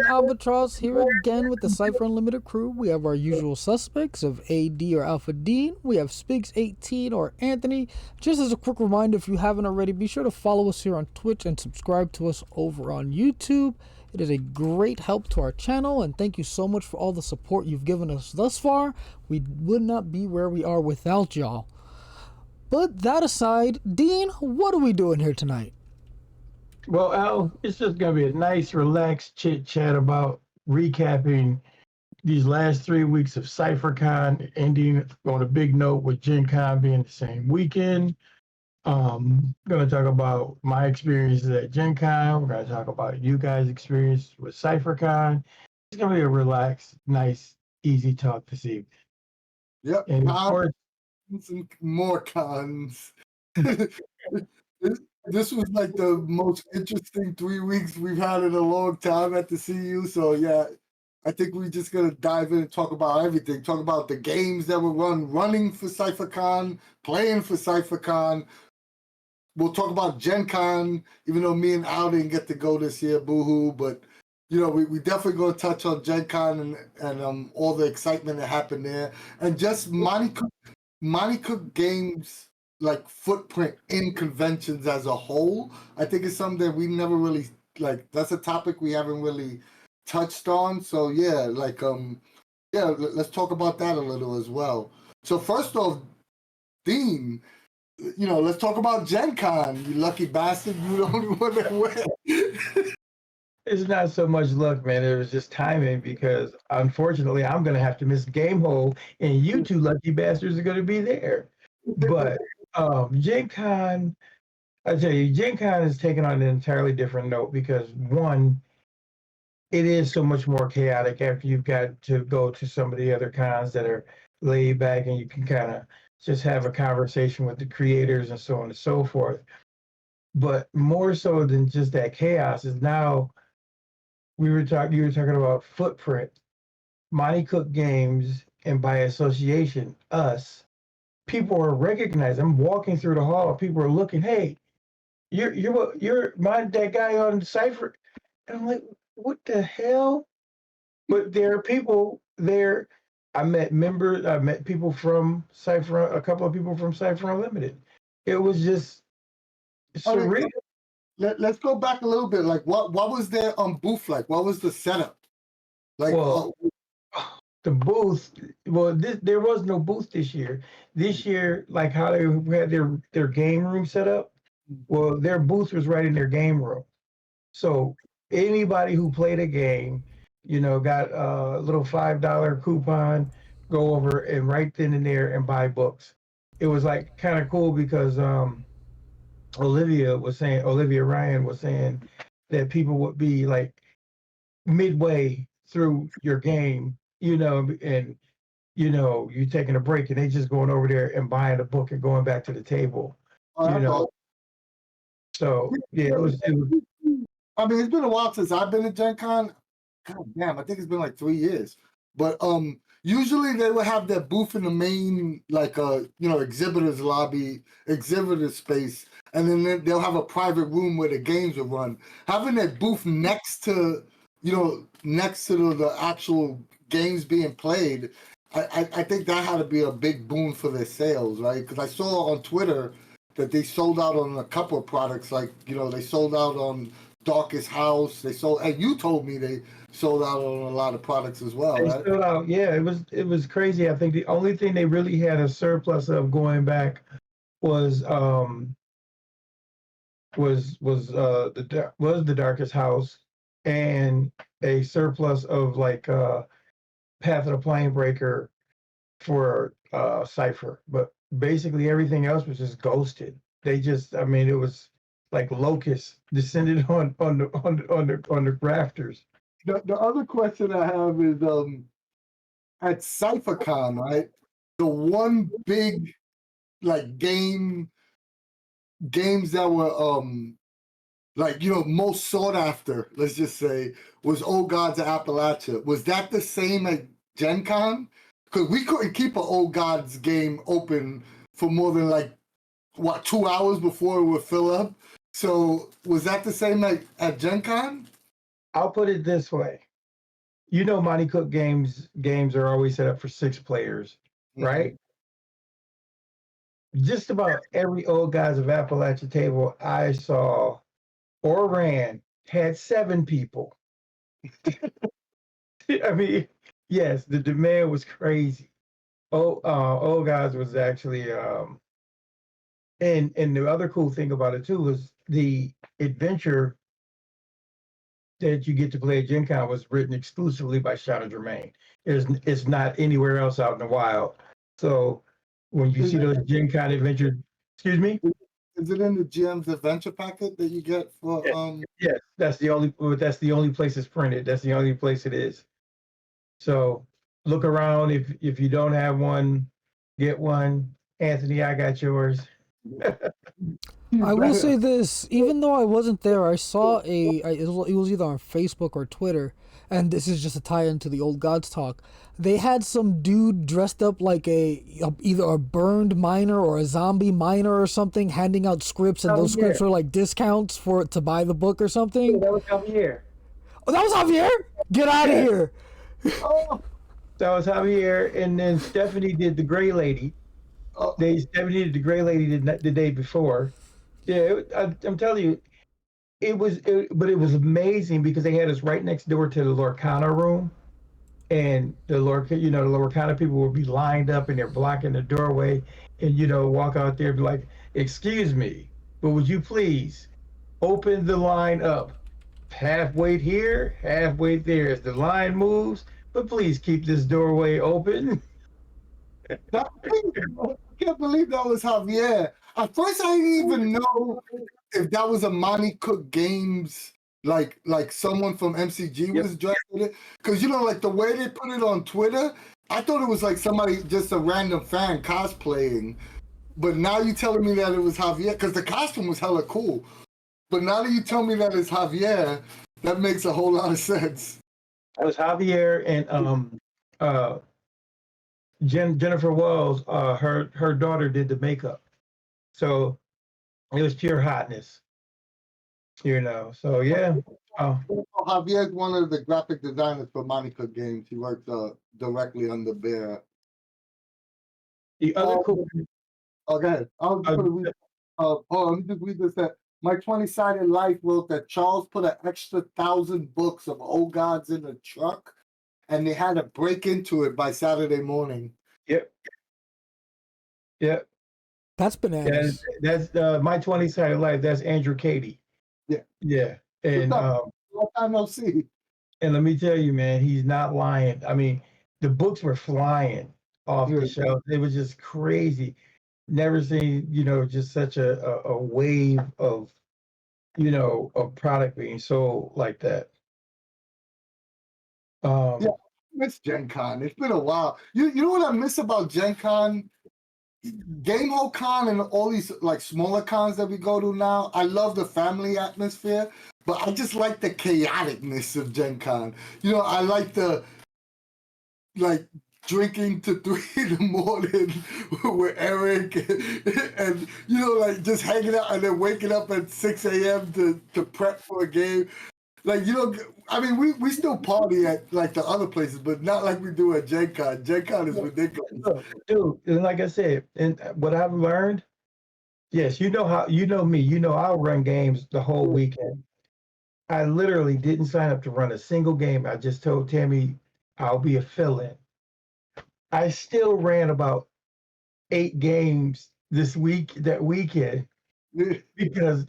Albatross here again with the Cypher Unlimited crew. We have our usual suspects of AD or Alpha Dean. We have Spiggs 18 or Anthony. Just as a quick reminder, if you haven't already, be sure to follow us here on Twitch and subscribe to us over on YouTube. It is a great help to our channel, and thank you so much for all the support you've given us thus far. We would not be where we are without y'all. But that aside, Dean, what are we doing here tonight? Well, Al, it's just going to be a nice, relaxed chit chat about recapping these last 3 weeks of Cypher Con, ending on a big note with Gen Con being the same weekend. Going to talk about my experiences at Gen Con. We're going to talk about you guys' experience with Cypher Con. It's going to be a relaxed, nice, easy talk this evening. Yep. And of course, and more cons. This was like the most interesting 3 weeks we've had in a long time at the CU. So yeah, I think we're just gonna dive in and talk about everything. Talk about the games that were running for Cypher Con, playing for Cypher Con. We'll talk about Gen Con, even though me and Al didn't get to go this year, boohoo. But you know, we definitely gonna touch on Gen Con and all the excitement that happened there, and just Monty Cook Games like footprint in conventions as a whole. I think it's something that we never really that's a topic we haven't really touched on. So yeah, let's talk about that a little as well. So first off, Dean, let's talk about Gen Con. You lucky bastard, you the only one that went. It's not so much luck, man. It was just timing because unfortunately I'm going to have to miss Game Hole and you two lucky bastards are going to be there. But Gen Con, I tell you, Gen Con is taken on an entirely different note because one, it is so much more chaotic after you've got to go to some of the other cons that are laid back and you can kind of just have a conversation with the creators and so on and so forth. But more so than just that chaos is now you were talking about footprint, Monty Cook Games, and by association, us. People are recognizing. I'm walking through the hall. People are looking. Hey, you're that guy on Cypher. And I'm like, what the hell? But there are people there. I met people from Cypher. A couple of people from Cypher Unlimited. It was just surreal. Let's go back a little bit. Like, what was their booth like? What was the setup? Like, the booth. Well, there was no booth this year. This year, like how they had their game room set up. Well, their booth was right in their game room. So anybody who played a game, got a little $5 coupon, go over and right then and there and buy books. It was like kind of cool because Olivia Ryan was saying that people would be like midway through your game, and you're taking a break and they just going over there and buying a book and going back to the table. So yeah, it was. I mean, it's been a while since I've been to Gen Con. God damn, I think it's been like 3 years. But usually they would have their booth in the main, exhibitors lobby, exhibitor space, and then they'll have a private room where the games will run. Having that booth next to the actual games being played, I think that had to be a big boon for their sales, right? Because I saw on Twitter that they sold out on a couple of products, they sold out on Darkest House. And you told me they sold out on a lot of products as well, right? Sold out. Yeah, it was crazy. I think the only thing they really had a surplus of going back was the Darkest House and a surplus of Path of the Plane Breaker for Cypher, but basically everything else was just ghosted. They just, it was like locusts descended on the rafters. The other question I have is at Cypher Con, right? The one big games that were most sought after, let's just say, was Old Gods of Appalachia. Was that the same at Gen Con? Because we couldn't keep an Old Gods game open for more than 2 hours before it would fill up. So was that the same at Gen Con? I'll put it this way. you know, Monty Cook games are always set up for 6 players, right? Just about every old guys of Appalachia table I saw or ran had 7 people. I mean, yes, the demand was crazy. Old guys was actually and the other cool thing about it too was the adventure that you get to play at Gen Con was written exclusively by Shadow Germain. It's not anywhere else out in the wild. So when you see those Gen Con adventures, excuse me? Is it in the GM's adventure packet that you get for Yes, that's the only place it's printed. That's the only place it is. So look around. If you don't have one, get one. Anthony, I got yours. I will say this, even though I wasn't there, I saw it was either on Facebook or Twitter, and this is just a tie into the old gods talk. They had some dude dressed up like either a burned miner or a zombie miner or something, handing out scripts, and those scripts were like discounts to buy the book or something. That was Javier. Oh, that was Javier! Get out of here! Oh, that was Javier, and then Stephanie did the Gray Lady. Stephanie did the Gray Lady the day before. Yeah, I'm telling you, but it was amazing because they had us right next door to the Lorcana room, and the Lorcana people would be lined up and they're blocking the doorway, and walk out there and be like, "Excuse me, but would you please open the line up halfway here, halfway there as the line moves, but please keep this doorway open." I can't believe that was Javier. At first, I didn't even know if that was a Monty Cook Games, like someone from MCG was dressed in it. Because, like the way they put it on Twitter, I thought it was like somebody, just a random fan cosplaying. But now you're telling me that it was Javier, because the costume was hella cool. But now that you tell me that it's Javier, that makes a whole lot of sense. It was Javier and Jennifer Wells, her daughter did the makeup, so it was pure hotness, So yeah. Javier's one of the graphic designers for Monty Cook Games. He worked directly under Bear. The other cool. Oh, go ahead. Let me just read this. That My 20-Sided Life wrote that Charles put an extra 1,000 books of old gods in the truck, and they had to break into it by Saturday morning. Yep. That's bananas. That's My 20-Sided Life. That's Andrew Cady. Yeah. And long time no see. And let me tell you, man, he's not lying. I mean, the books were flying off the shelf. It was just crazy. Never seen, just such a wave of, of product being sold like that. I miss Gen Con. It's been a while. You know what I miss about Gen Con? Gamehole Con and all these like smaller cons that we go to now. I love the family atmosphere, but I just like the chaoticness of Gen Con. I like the drinking to 3 in the morning with Eric and just hanging out and then waking up at 6 a.m. to prep for a game. I mean, we still party at like the other places, but not like we do at Gen Con. Gen Con is ridiculous. Dude, and like I said, and what I've learned, yes, me, I'll run games the whole weekend. I literally didn't sign up to run a single game. I just told Tammy I'll be a fill-in. I still ran about 8 games that weekend because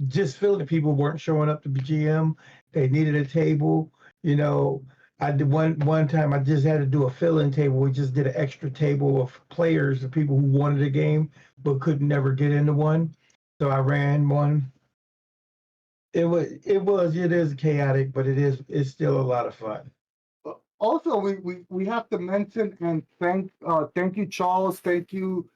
just filling people weren't showing up to the GM. They needed a table. I did one time. I just had to do a fill-in table. We just did an extra table of players, of people who wanted a game but could never get into one. So I ran one. It is chaotic, but it's still a lot of fun. Also, we have to mention and thank you, Charles. Thank you,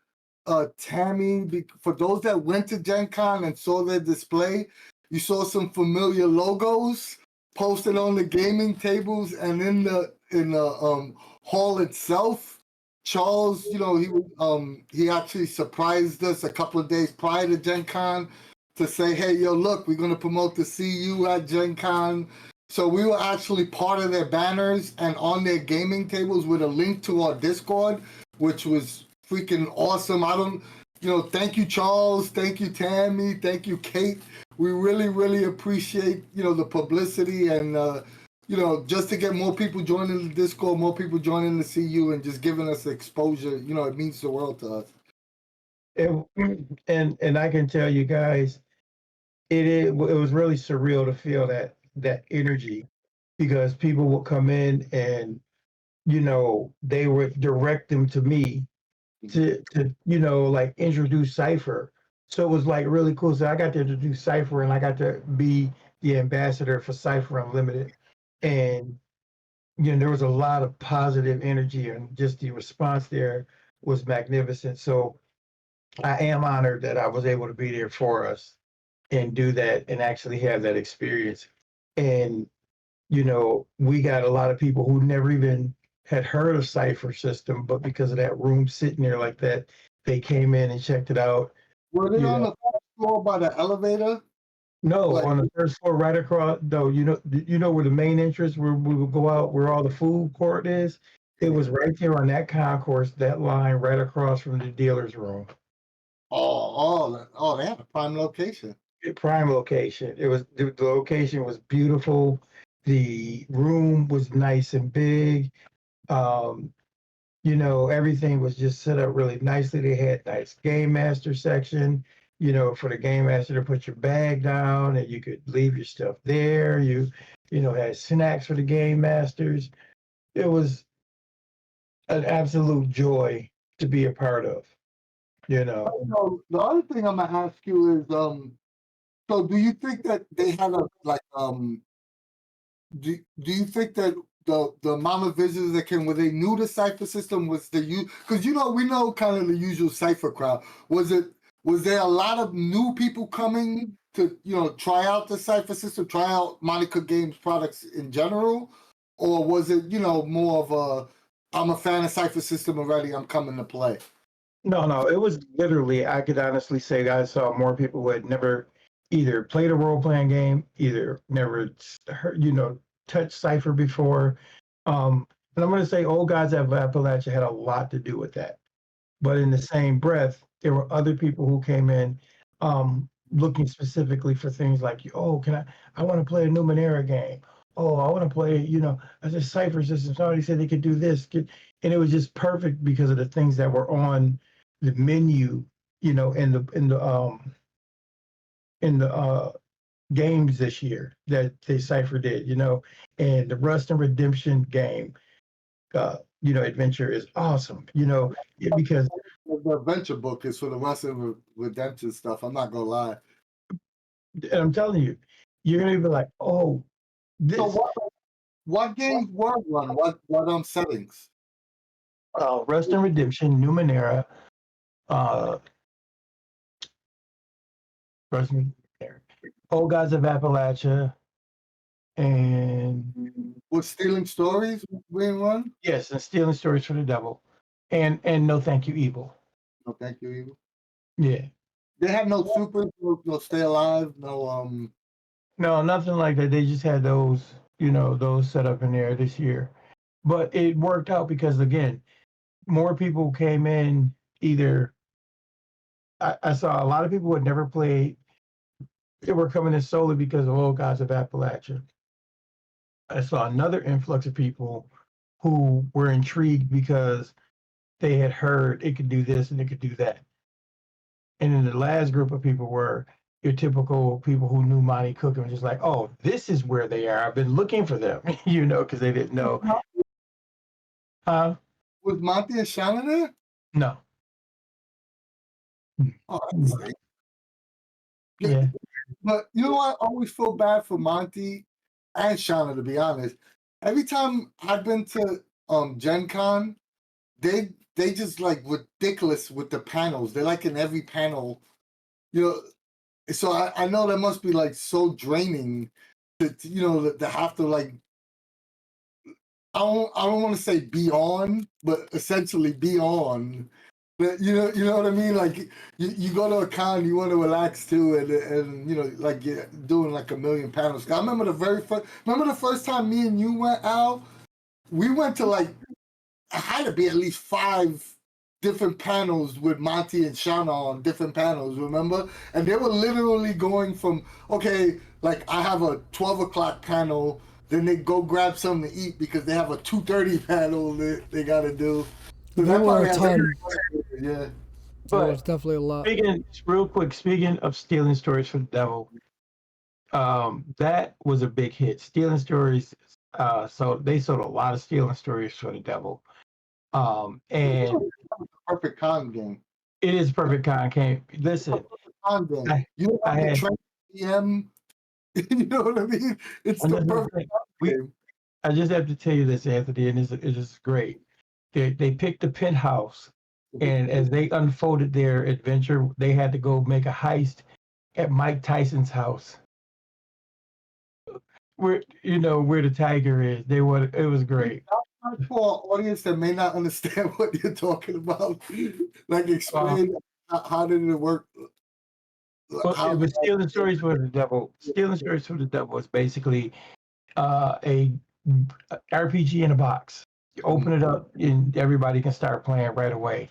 Tammy. For those that went to Gen Con and saw their display, you saw some familiar logos posted on the gaming tables and in the hall itself. Charles, he actually surprised us a couple of days prior to Gen Con to say, "Hey, look, we're gonna promote the CU at Gen Con." So we were actually part of their banners and on their gaming tables with a link to our Discord, which was freaking awesome. Thank you, Charles. Thank you, Tammy. Thank you, Kate. We really, really appreciate, the publicity and, just to get more people joining the Discord, more people joining the CU and just giving us exposure, it means the world to us. And I can tell you guys, it was really surreal to feel that energy, because people would come in and they would direct them to me to like introduce Cypher. So it was like really cool. So I got to introduce Cypher and I got to be the ambassador for Cypher Unlimited. And there was a lot of positive energy, and just the response there was magnificent. So I am honored that I was able to be there for us and do that and actually have that experience. And we got a lot of people who never even had heard of Cypher System, but because of that room sitting there like that, they came in and checked it out. Were they on the first floor by the elevator? No, on the first floor, right across. No, you know where the main entrance, where we would go out, where all the food court is. It was right there on that concourse, that line, right across from the dealer's room. Oh, they had a prime location. Prime location. It was the location was beautiful. The room was nice and big. Everything was just set up really nicely. They had nice game master section, for the game master to put your bag down and you could leave your stuff there. You had snacks for the game masters. It was an absolute joy to be a part of, The other thing I'm gonna ask you is, so do you think that they had do you think that the amount of visitors that came, were they new to Cypher System? Was because we know kind of the usual Cypher crowd. Was there a lot of new people coming to try out the Cypher System, try out Monica Games products in general, or was it more of I'm a fan of Cypher System already, I'm coming to play? No, it was literally, I could honestly say I saw more people who had never either played a role-playing game, either never heard, touched Cypher before. And I'm going to say Old Gods of Appalachia had a lot to do with that. But in the same breath, there were other people who came in looking specifically for things like, oh, I want to play a Numenera game. Oh, I want to play, I said Cypher System. Somebody said they could do this. And it was just perfect because of the things that were on the menu, in the games this year that Cypher did, and the Rust and Redemption game, adventure is awesome, because the adventure book is for the Rust and Redemption stuff. I'm not gonna lie. And I'm telling you, you're gonna be like, oh, this. So what games were run? What settings? Rust and Redemption, Numenera, Rust and Numenera, Old Gods of Appalachia, and Was Stealing Stories being run? Yes, and Stealing Stories for the Devil, and No Thank You Evil. No Thank You Evil. Yeah. They had no supers, no Stay Alive, no No, nothing like that. They just had those, those set up in there this year. But it worked out because, again, more people came in. Either I saw a lot of people who had never played. They were coming in solely because of Old Gods of Appalachia. I saw another influx of people who were intrigued because they had heard it could do this and it could do that. And then the last group of people were your typical people who knew Monty Cook and were just like, oh, this is where they are. I've been looking for them, because they didn't know. Was Monty and Shannon there? No. Oh, that's great. Yeah. But you know what? I always feel bad for Monty and Shannon, to be honest. Every time I've been to Gen Con, they just like ridiculous with the panels. They're like in every panel, So I know that must be like so draining to have to like, I don't want to say be on, but essentially be on You know what I mean? Like you go to a con, you want to relax too, and you know, like you're doing like a million panels. I remember the first time me and you went out. We went to like, it had to be at least 5 different panels with Monty and Shauna on different panels, remember? And they were literally going from, okay, like I have a 12 o'clock panel, then they go grab something to eat because they have a 2:30 panel they got to do. So There that were probably a has ton. yeah. There was But definitely a lot. real quick, speaking of stealing stories from the devil, that was a big hit. Stealing stories. So they sold a lot of stealing stories for the devil. And Perfect con game. it is perfect content. Listen, Con game. I, You don't I have to had, train PM. You know what I mean? It's and the this is the perfect thing, con game. I just have to tell you this, Anthony, and it is great. They picked the penthouse, and as they unfolded their adventure, they had to go make a heist at Mike Tyson's house, where the tiger is. It was great. For an audience that may not understand what you're talking about, like explain how did it work? But it How was stealing stories for the devil. Stealing stories for the devil is basically a RPG in a box. You open it up, and everybody can start playing right away.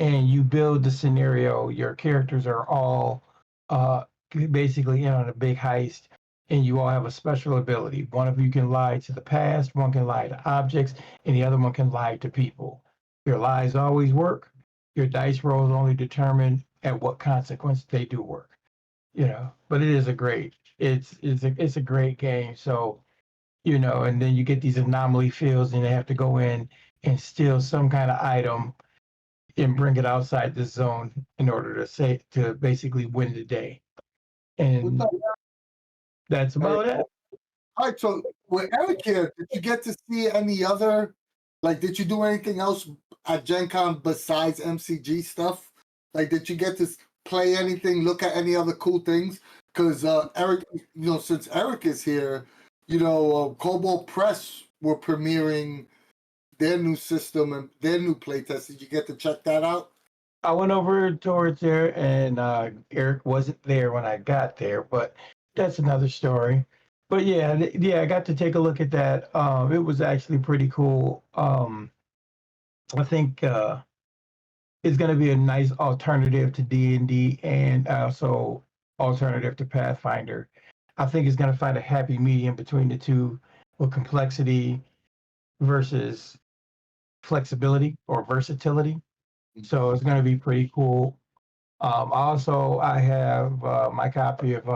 And you build the scenario. Your characters are all uh, basically in on a big heist, and you all have a special ability. One of you can lie to the past, one can lie to objects, and the other one can lie to people. Your lies always work. Your dice rolls only determine at what consequence they do work. But it is it's a great game. So and then you get these anomaly fields, and they have to go in and steal some kind of item and bring it outside the zone in order to basically win the day. And that's about it. All right, so with Eric here, did you get to see any other, like, did you do anything else at Gen Con besides MCG stuff? Like, did you get to play anything, look at any other cool things? Because Eric, since Eric is here, Cobalt Press were premiering their new system and their new playtest. Did you get to check that out? I went over towards there, and Eric wasn't there when I got there, but that's another story. But yeah, I got to take a look at that. It was actually pretty cool. I think it's going to be a nice alternative to D&D, and also alternative to Pathfinder. I think it's going to find a happy medium between the two, with complexity versus flexibility or versatility. So it's going to be pretty cool. Also, I have my copy of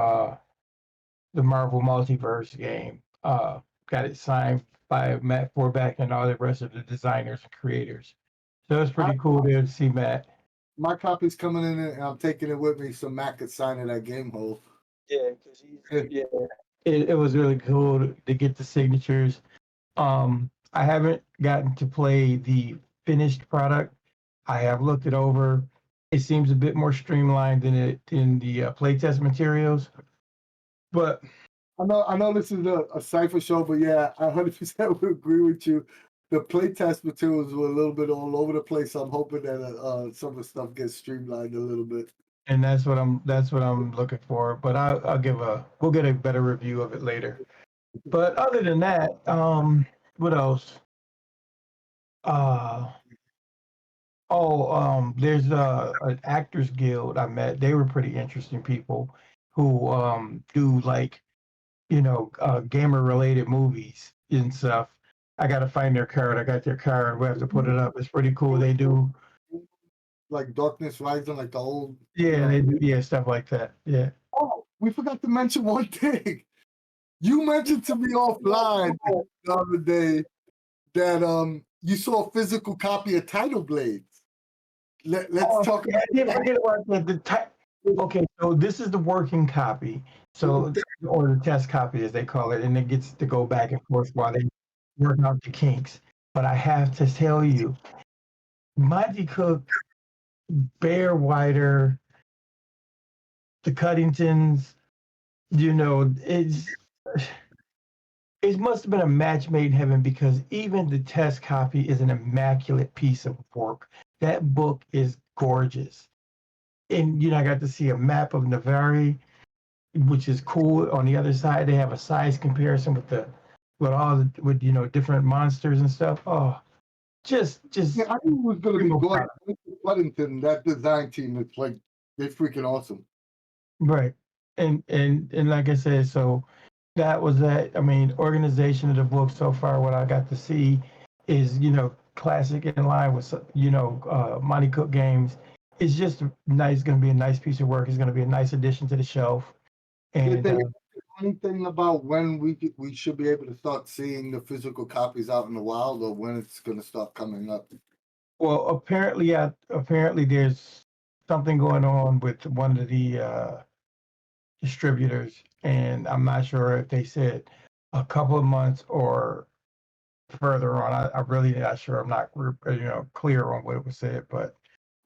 the Marvel Multiverse game. Got it signed by Matt Forbeck and all the rest of the designers and creators. So it's pretty cool to see Matt. My copy's coming in, and I'm taking it with me so Matt could sign it at Gamehole. Yeah, because it was really cool to get the signatures. I haven't gotten to play the finished product. I have looked it over. It seems a bit more streamlined than it in the playtest materials. But I know this is a Cypher show, but yeah, I 100% would agree with you. The playtest materials were a little bit all over the place. I'm hoping that some of the stuff gets streamlined a little bit. and that's what I'm looking for. But we'll get a better review of it later. But other than that, what else? There's an actors guild I met. They were pretty interesting people who do like gamer related movies and stuff. I gotta find their card. I got their card. We have to put it up. It's pretty cool. They do like Darkness Rising, like the old. they do stuff like that. Yeah. Oh, we forgot to mention one thing. You mentioned to me offline the other day that you saw a physical copy of Tidal Blades. Let's talk about that. Okay, so this is the working copy. So, or the test copy, as they call it, and it gets to go back and forth while they work out the kinks. But I have to tell you, Monty Cook, Bear Wider, the Cuddingtons, it must have been a match made in heaven, because even the test copy is an immaculate piece of work. That book is gorgeous. And I got to see a map of Navari, which is cool. On the other side, they have a size comparison with different monsters and stuff. Oh, just Yeah, I knew it was going to be real going. proud. Luddington, that design team, it's like they're freaking awesome. Right. And like I said, so that was that. I mean, organization of the book so far, what I got to see is, classic in line with, Monty Cook games. It's just nice, going to be a nice piece of work. It's going to be a nice addition to the shelf. Did And they anything about when we should be able to start seeing the physical copies out in the wild, or when it's going to start coming up? well, apparently there's something going on with one of the distributors, and I'm not sure if they said a couple of months or further on. I really not sure. I'm not clear on what it was said, but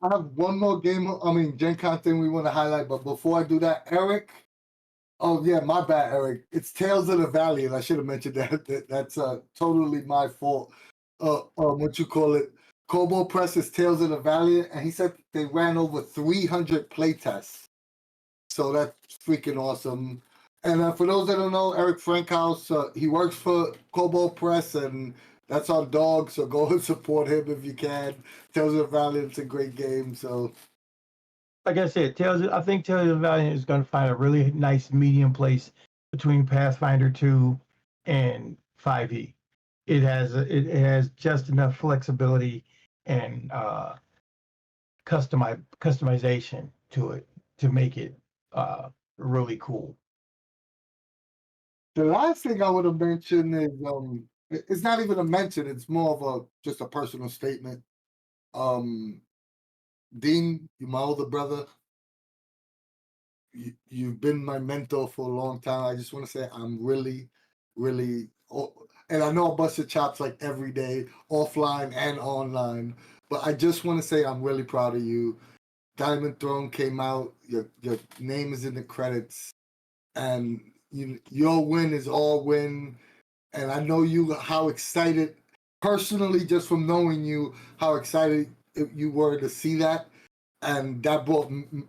I have one more Gen Con thing we want to highlight, but before I do that, Eric. Oh yeah, my bad, Eric. It's Tales of the Valley, and I should have mentioned that. That's totally my fault. What you call it? Kobo Press is Tales of the Valley, and he said they ran over 300 playtests. So that's freaking awesome. And for those that don't know, Eric Frankhouse, he works for Kobo Press, and that's our dog. So go and support him if you can. Tales of the Valley, it's a great game. So, like I said, I think Tales of the Valiant is going to find a really nice medium place between Pathfinder 2 and 5e. It has just enough flexibility and customization to it to make it really cool. the last thing I would have mentioned is it's not even a mention, it's more of just a personal statement. Dean, you're my older brother. You've been my mentor for a long time. I just want to say I'm really, really, and I know I bust your chops like every day, offline and online, but I just want to say I'm really proud of you. Diamond Throne came out, your name is in the credits, and your win is all win. And I know how excited, personally, just from knowing you, how excited you were to see that, and that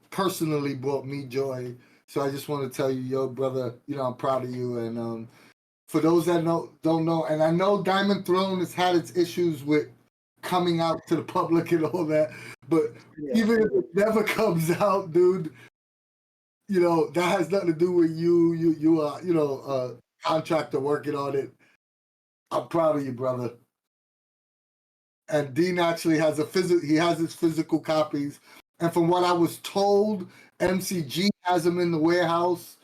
personally brought me joy. So I just want to tell you, yo, brother, I'm proud of you. And for those that don't know, and I know Diamond Throne has had its issues with coming out to the public and all that, but even if it never comes out, dude, that has nothing to do with you. You are, a contractor working on it. I'm proud of you, brother. And Dean actually has he has his physical copies. And from what I was told, MCG has them in the warehouse.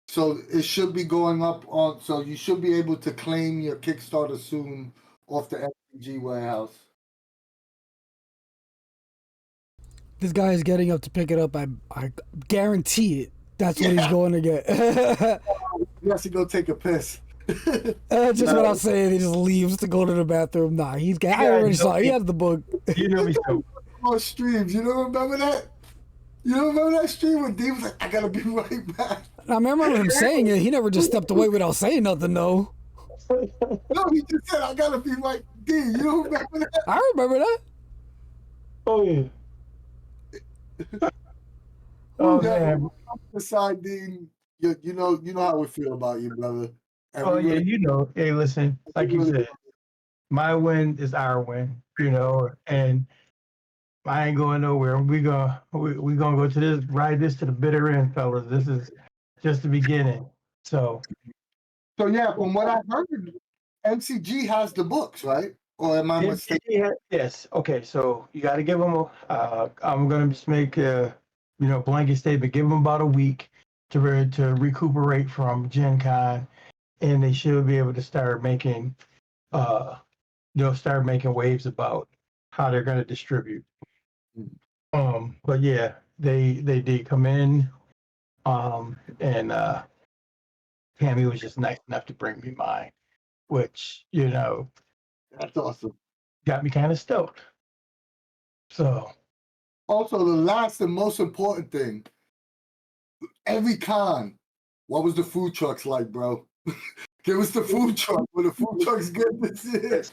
So it should be going up so you should be able to claim your Kickstarter soon off the MCG warehouse. This guy is getting up to pick it up. I guarantee it. That's what he's going to get. He has to go take a piss. Just what I'm saying. He just leaves to go to the bathroom. Nah, I already saw it. He has the book. You know me so. On streams, you don't remember that? You don't remember that stream when Dean was like, I gotta be right back? I remember him saying it. He never just stepped away without saying nothing, though. No, he just said, I gotta be right. Dean, you don't remember that? I remember that. Oh, yeah. Oh, man. Beside Dean, you know how we feel about you, brother. And oh, yeah, Hey, listen, like you said, my win is our win, and I ain't going nowhere. We gonna go ride this to the bitter end, fellas. This is just the beginning. So yeah, from what I heard, MCG has the books, right? Or am I mistaken? Yes. Okay. So you got to give them. I'm gonna just make a blanket statement. Give them about a week to recuperate from Gen Con, and they should be able to start making. They'll start making waves about how they're going to distribute. But yeah, they did come in, and Tammy was just nice enough to bring me mine, which that's awesome. Got me kind of stoked. So, also the last and most important thing, every con, what was the food trucks like, bro? Give us the food truck. Were the food trucks good this year?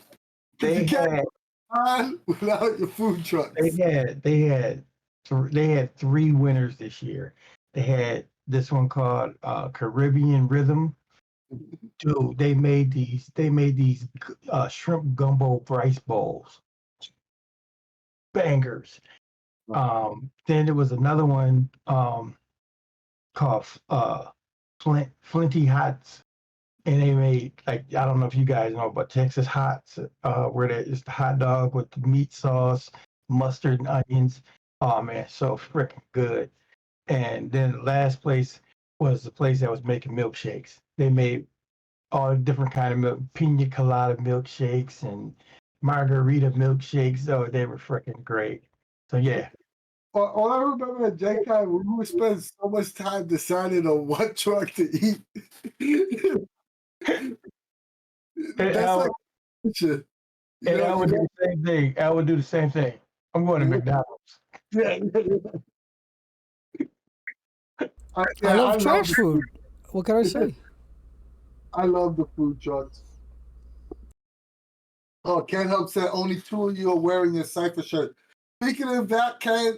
They had on without your food trucks. They had they had 3 winners this year. They had this one called Caribbean Rhythm. Dude, they made these shrimp gumbo rice bowls, bangers. Then there was another one called Flinty Hots, and they made, like, I don't know if you guys know, but Texas Hots, where it's the hot dog with the meat sauce, mustard and onions. Oh man, so freaking good. And then the last place was the place that was making milkshakes. They made all different kind of milk, pina colada milkshakes and margarita milkshakes. Oh, they were freaking great. So yeah. All I remember at J-Con, we would spend so much time deciding on what truck to eat. That's like shit. And I would do the same thing. I would do the same thing. I'm going to McDonald's. Yeah. I love trash food. What can I say? I love the food trucks. Oh, Ken Help said only 2 of you are wearing your Cypher shirt. Speaking of that, Ken,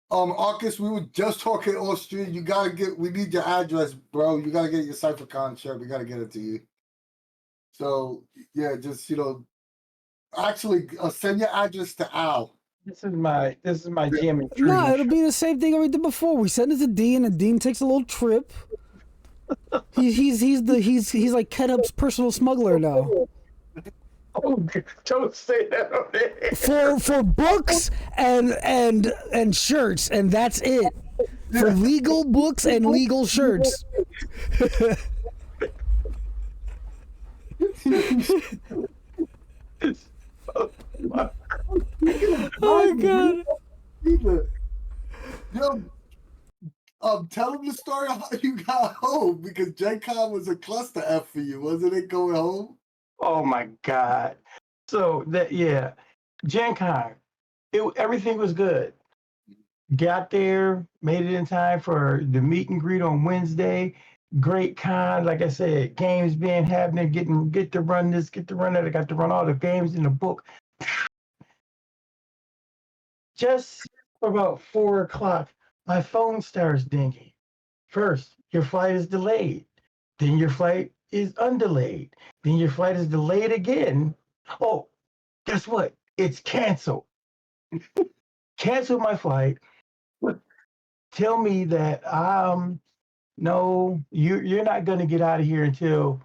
Arcus, we were just talking off street. You gotta we need your address, bro. You gotta get your Cypher Con shirt. We gotta get it to you. So yeah, just actually send your address to Al. This is my gym and No, it'll be the same thing we did before. We send it to Dean, and Dean takes a little trip. He's like Ken Hub's personal smuggler now. Oh, don't say that on there. For books and shirts, and that's it. For legal books and legal shirts. Oh god. Yo, tell him the story of how you got home, because J-Con was a cluster F for you, wasn't it, going home? Oh my god. So Gen Con, everything was good. Got there, made it in time for the meet and greet on Wednesday. Great con, like I said, games being happening, get to run this, get to run that. I got to run all the games in the book. Just about 4 o'clock, my phone starts dinging. First, your flight is delayed. Then your flight is undelayed. Then your flight is delayed again. Oh, guess what? It's canceled. Cancel my flight. Tell me that no, you're not going to get out of here until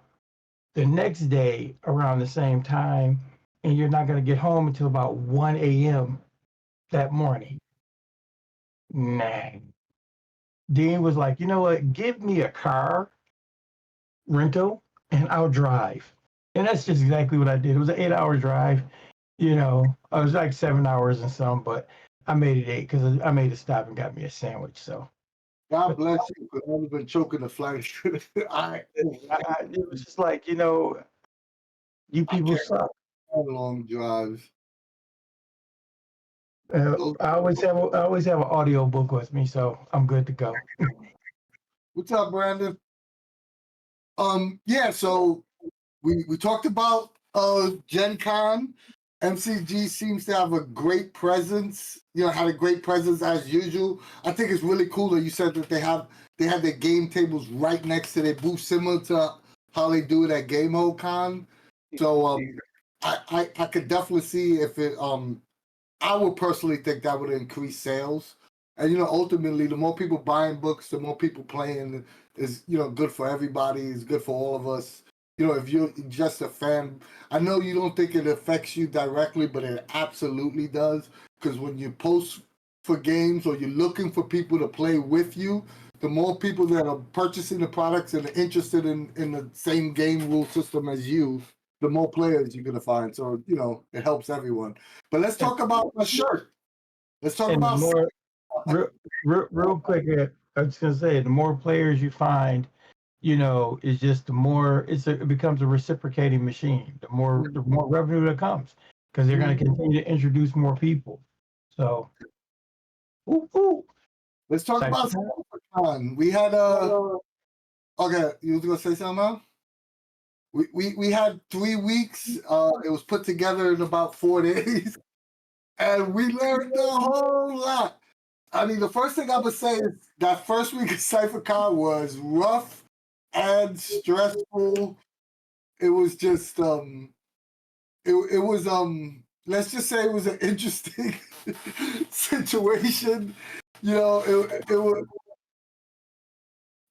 the next day around the same time, and you're not going to get home until about 1 a.m. that morning. Nah. Dean was like, you know what? Give me a car rental and I'll drive. And that's just exactly what I did. It was an 8-hour drive. I was like 7 hours and some, but I made it 8 because I made a stop and got me a sandwich. So God bless you, because I've been choking the flight. It was just like, you people suck. Long drives. I always have an audio book with me, so I'm good to go. What's up, Brandon? Yeah, so we talked about Gen Con. MCG seems to have a great presence. Had a great presence as usual. I think it's really cool that you said that they have their game tables right next to their booth, similar to how they do it at Gamehole Con. So I could definitely see if it I would personally think that would increase sales. And ultimately, the more people buying books, the more people playing is good for everybody. It's good for all of us. If you're just a fan, I know you don't think it affects you directly, but it absolutely does. Because when you post for games or you're looking for people to play with you, the more people that are purchasing the products and are interested in the same game rule system as you, the more players you're gonna find. So it helps everyone. But let's talk about a shirt. Let's talk about real quick. I was gonna say, the more players you find, is just the more it becomes a reciprocating machine. The more revenue that comes, because they're going to continue to introduce more people. So, let's talk about Cypher Con. We had okay, you was gonna say something, man? We had 3 weeks. It was put together in about 4 days, and we learned a whole lot. I mean, the first thing I would say is that first week of Cypher Con was rough and stressful. It was just it was let's just say it was an interesting situation. You know, it was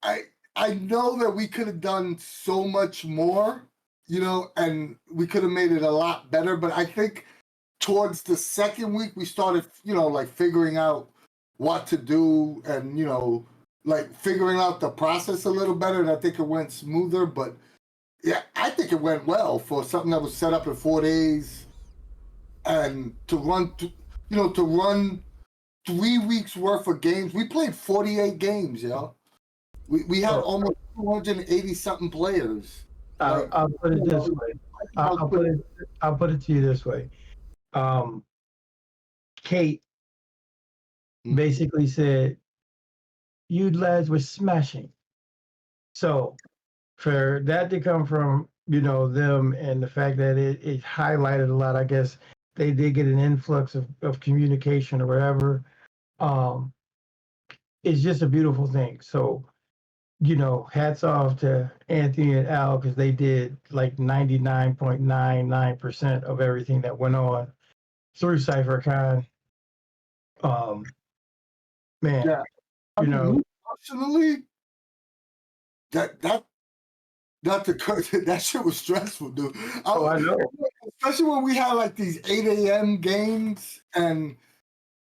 I know that we could have done so much more, you know, and we could have made it a lot better, but I think towards the second week we started, you know, like figuring out what to do and, you know, like figuring out the process a little better, and I think it went smoother. But yeah, I think it went well for something that was set up in 4 days, and to run, to run 3 weeks worth of games. We played 48 games, yo. We had almost 280 something players. I'll put it this way. I'll put it to you this way. Kate basically said, "You lads were smashing." So for that to come from, you know, them, and the fact that it highlighted a lot, I guess they did get an influx of communication or whatever. It's just a beautiful thing. So, you know, hats off to Anthony and Al, because they did like 99.99% of everything that went on through Cypher Con. Man, Yeah. you know, Personally, that shit was stressful, dude. I know. Especially when we had like these 8 a.m. games, and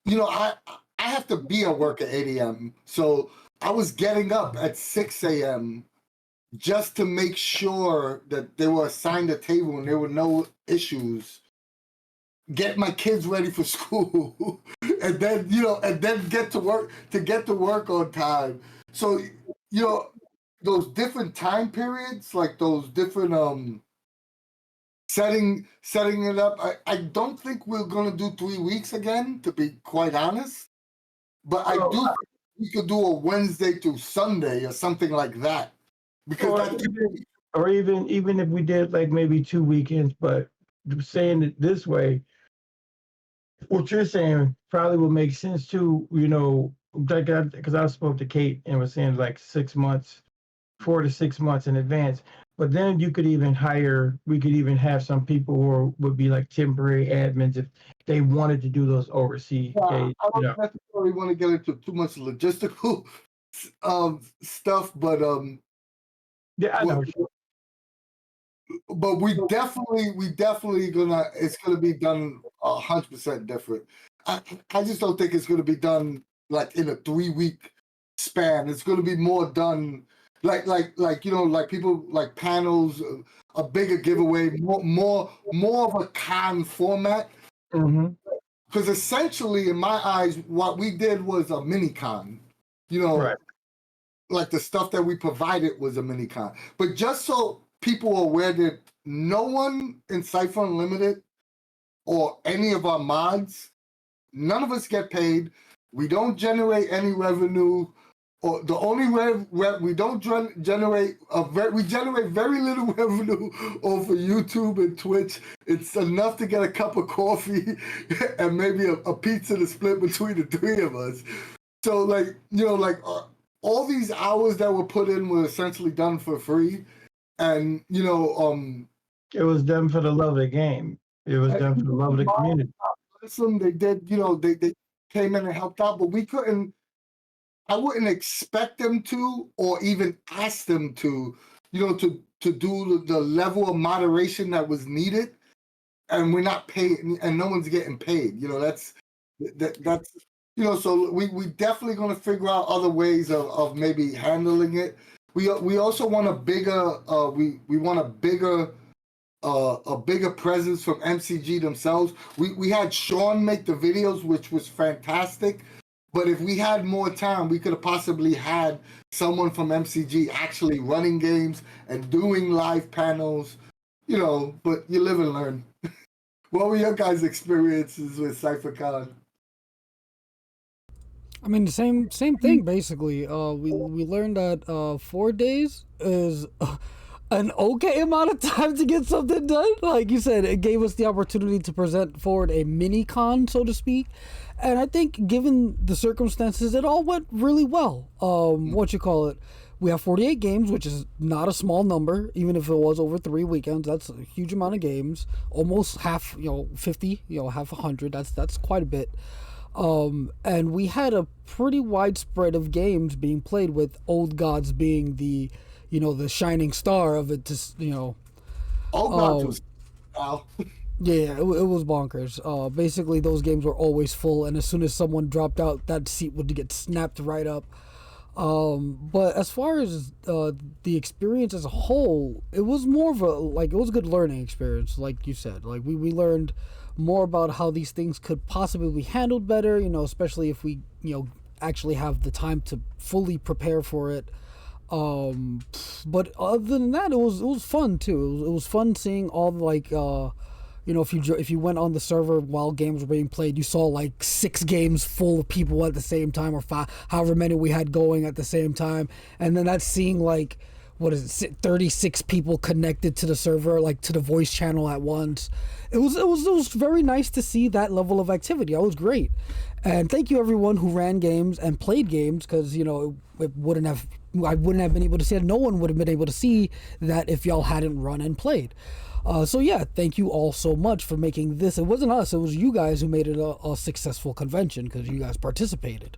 you know, I have to be at work at 8 a.m. So I was getting up at 6 a.m. just to make sure that they were assigned a table and there were no issues. Get my kids ready for school, and then get to work on time. So you know, those different time periods, like those different setting it up. I don't think we're gonna do 3 weeks again, to be quite honest. But I do think we could do a Wednesday through Sunday or something like that. Because or even if we did like maybe 2 weekends, but saying it this way, what you're saying probably would make sense too, you know, because I spoke to Kate and was saying like 6 months, 4 to 6 months in advance. But then we could even have some people who would be like temporary admins if they wanted to do those overseas days. I don't necessarily want to get into too much logistical stuff, but yeah, I know. But we definitely it's gonna be done 100% different. I just don't think it's gonna be done like in a 3 week span. It's gonna be more done like you know, like people like panels, a bigger giveaway, more of a con format. Because essentially, in my eyes, what we did was a mini con. You know, right. Like the stuff that we provided was a mini con. But just so people are aware that no one in Cypher Unlimited or any of our mods, none of us get paid. We don't generate any revenue. Or the only we don't generate we generate very little revenue over YouTube and Twitch. It's enough to get a cup of coffee and maybe a pizza to split between the three of us. So like, you know, like all these hours that were put in were essentially done for free. And you know, it was done for the love of the game. It was done for the love of the community. They did, you know, they came in and helped out, but we couldn't. I wouldn't expect them to, or even ask them to, you know, to do the level of moderation that was needed, and we're not paying, and no one's getting paid. You know, that's you know. So we definitely going to figure out other ways of maybe handling it. We also want a bigger we want a bigger presence from MCG themselves. We had Sean make the videos, which was fantastic. But if we had more time, we could have possibly had someone from MCG actually running games and doing live panels, you know, but you live and learn. What were your guys' experiences with Cypher Con? I mean, the same thing basically. We learned that 4 days is an okay amount of time to get something done. Like you said, it gave us the opportunity to present forward a mini con, so to speak. And I think, given the circumstances, it all went really well. What you call it? We have 48 games, which is not a small number, even if it was over 3 weekends. That's a huge amount of games. Almost half, 50, half 100. That's quite a bit. And we had a pretty widespread of games being played, with Old Gods being the shining star of it. Old Gods was Yeah, it was bonkers. Basically, those games were always full, and as soon as someone dropped out, that seat would get snapped right up. But as far as the experience as a whole, it was more of it was a good learning experience, like you said. Like we learned more about how these things could possibly be handled better, especially if we, actually have the time to fully prepare for it. But other than that, it was fun too. It was fun seeing all the if you went on the server while games were being played, you saw like 6 games full of people at the same time, or however many we had going at the same time, and then that's seeing like, what is it, 36 people connected to the server, like to the voice channel at once. It was very nice to see that level of activity. That was great, and thank you everyone who ran games and played games, because I wouldn't have been able to see it. No one would have been able to see that if y'all hadn't run and played. So yeah, thank you all so much for making this. It wasn't us; it was you guys who made it a successful convention, because you guys participated.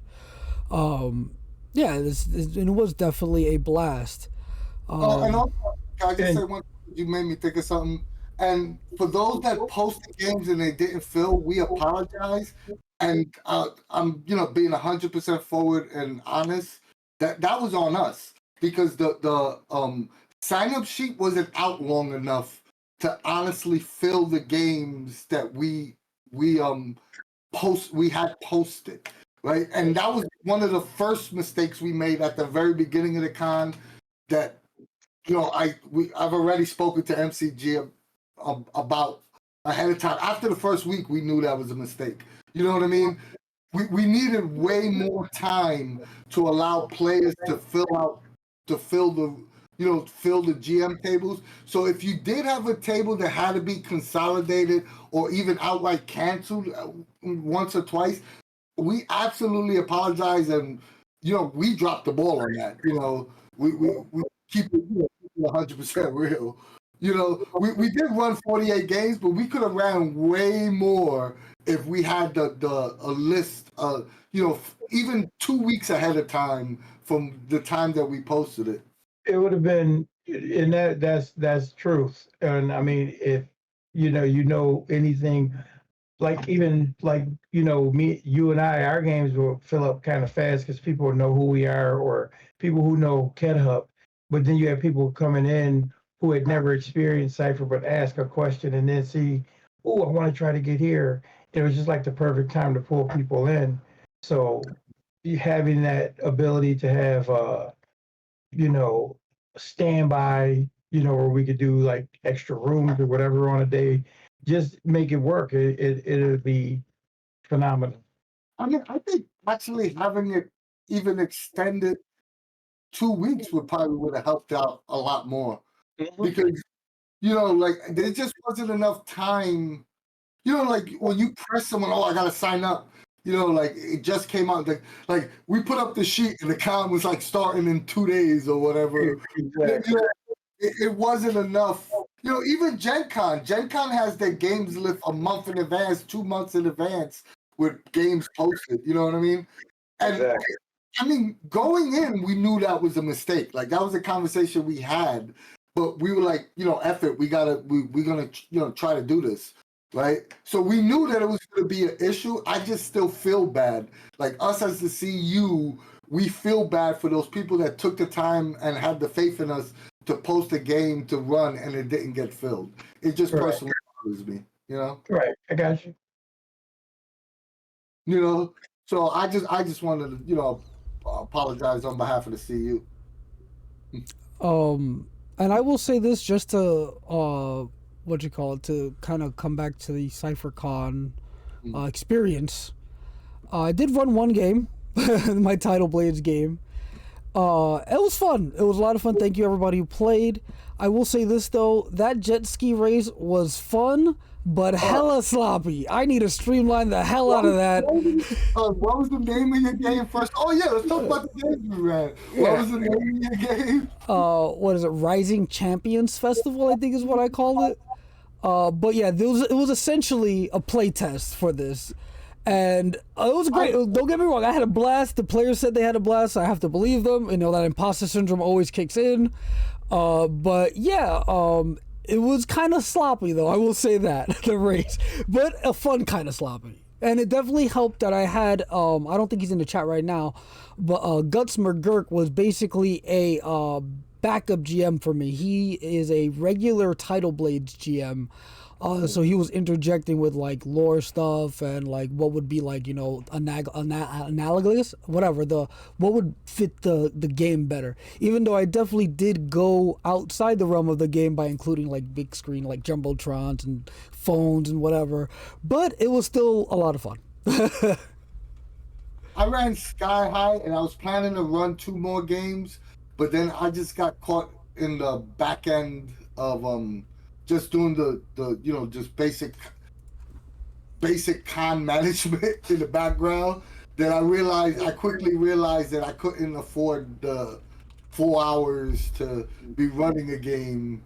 Yeah, it was definitely a blast. And also, can I just say one thing? You made me think of something. And for those that posted games and they didn't fill, we apologize. And I'm, being 100% forward and honest. That was on us, because the sign up sheet wasn't out long enough to honestly fill the games that we had posted, right? And that was one of the first mistakes we made at the very beginning of the con. That I've already spoken to MCG about ahead of time. After the first week, we knew that was a mistake. You know what I mean? We needed way more time to allow players to fill the GM tables. So if you did have a table that had to be consolidated or even outright canceled once or twice, we absolutely apologize, and we dropped the ball on that. We keep it 100% real. We did run 48 games, but we could have ran way more if we had a list, even 2 weeks ahead of time from the time that we posted it. It would have been, and that's truth. And I mean, if anything, like even like you and I, our games will fill up kind of fast because people know who we are, or people who know KetHub. But then you have people coming in who had never experienced Cypher but ask a question and then see, oh, I want to try to get here. It was just like the perfect time to pull people in. So having that ability to have standby, where we could do like extra rooms or whatever on a day, just make it work. It'll be phenomenal. I mean, I think actually having it even extended 2 weeks would have helped out a lot more, because there just wasn't enough time. Like when you press someone, oh, I gotta sign up. Like it just came out. Like we put up the sheet and the con was like starting in 2 days or whatever. Exactly. It wasn't enough. Even Gen Con has their games list a month in advance, 2 months in advance with games posted. You know what I mean? And exactly. I mean, going in, we knew that was a mistake. Like that was a conversation we had, but we were like, F it, we're gonna, try to do this. Right. So we knew that it was going to be an issue. I just still feel bad. Like us as the CU, we feel bad for those people that took the time and had the faith in us to post a game to run and it didn't get filled. It just personally bothers me, Right. I got you. So I just wanted to, apologize on behalf of the CU. And I will say this just to to kind of come back to the Cypher Con experience. I did run one game, my Tidal Blades game, It was fun. It was a lot of fun. Thank you everybody who played. I will say this though, that jet ski race was fun, but hella sloppy. I need to streamline the hell out of that. What was the name of your game first? Oh yeah, let's talk about the games we ran. What was the name of your game? What is it? Rising Champions Festival, I think is what I called it. But yeah, it was essentially a play test for this. And it was great. Don't get me wrong, I had a blast. The players said they had a blast. I have to believe them. You know, that imposter syndrome always kicks in. But yeah, it was kind of sloppy though. I will say that the race, but a fun kind of sloppy. And it definitely helped that I had. I don't think he's in the chat right now, but Guts McGurk was basically a backup GM for me. He is a regular Title Blades GM. So he was interjecting with like lore stuff and like what would be like, you know, analogous, whatever, what would fit the game better. Even though I definitely did go outside the realm of the game by including like big screen, like jumbotrons and phones and whatever, but it was still a lot of fun. I ran Sky High and I was planning to run 2 more games, but then I just got caught in the back end of just doing the you know, just basic con management in the background. That I quickly realized that I couldn't afford the 4 hours to be running a game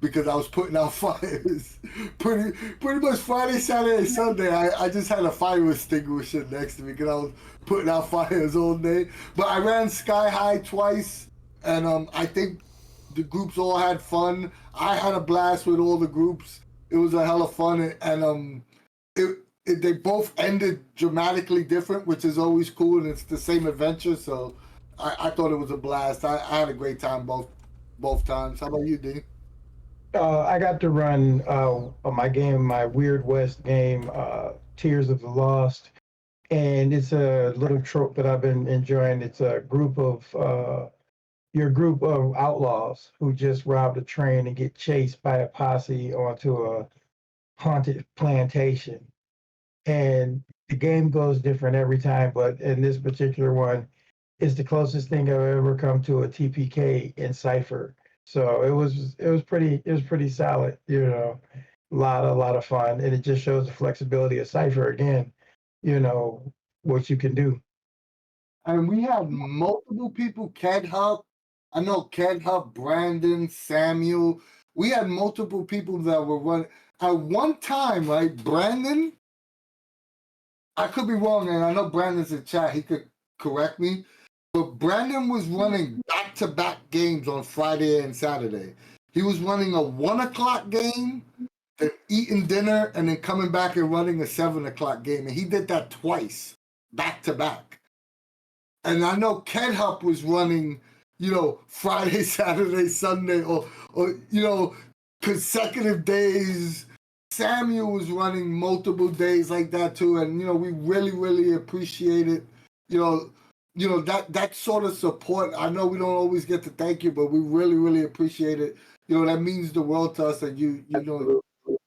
because I was putting out fires. pretty much Friday, Saturday, Sunday, I just had a fire extinguisher next to me because I was putting out fires all day. But I ran Sky High twice, and I think the groups all had fun. I had a blast with all the groups. It was a hell of fun, and they both ended dramatically different, which is always cool, and it's the same adventure. So I thought it was a blast. I had a great time both times. How about you, D? I got to run my game, my Weird West game, Tears of the Lost, and it's a little trope that I've been enjoying. It's a group of your group of outlaws who just robbed a train and get chased by a posse onto a haunted plantation. And the game goes different every time, but in this particular one, it's the closest thing I've ever come to a TPK in Cypher. So it was pretty solid, you know, a lot of fun, and it just shows the flexibility of Cypher again, you know, what you can do. And we had multiple people, Ked Hub. I know Ked Hub, Brandon, Samuel. We had multiple people that were running. At one time, right, Brandon, I could be wrong, and I know Brandon's in chat. He could correct me. But Brandon was running back-to-back games on Friday and Saturday. He was running a 1 o'clock game, then eating dinner, and then coming back and running a 7 o'clock game. And he did that twice, back-to-back. And I know Ken Hupp was running, you know, Friday, Saturday, Sunday, or you know, consecutive days. Samuel was running multiple days like that too, and you know, we really, really appreciate it. You know that sort of support. I know we don't always get to thank you, but we really, really appreciate it. You know, that means the world to us, that you know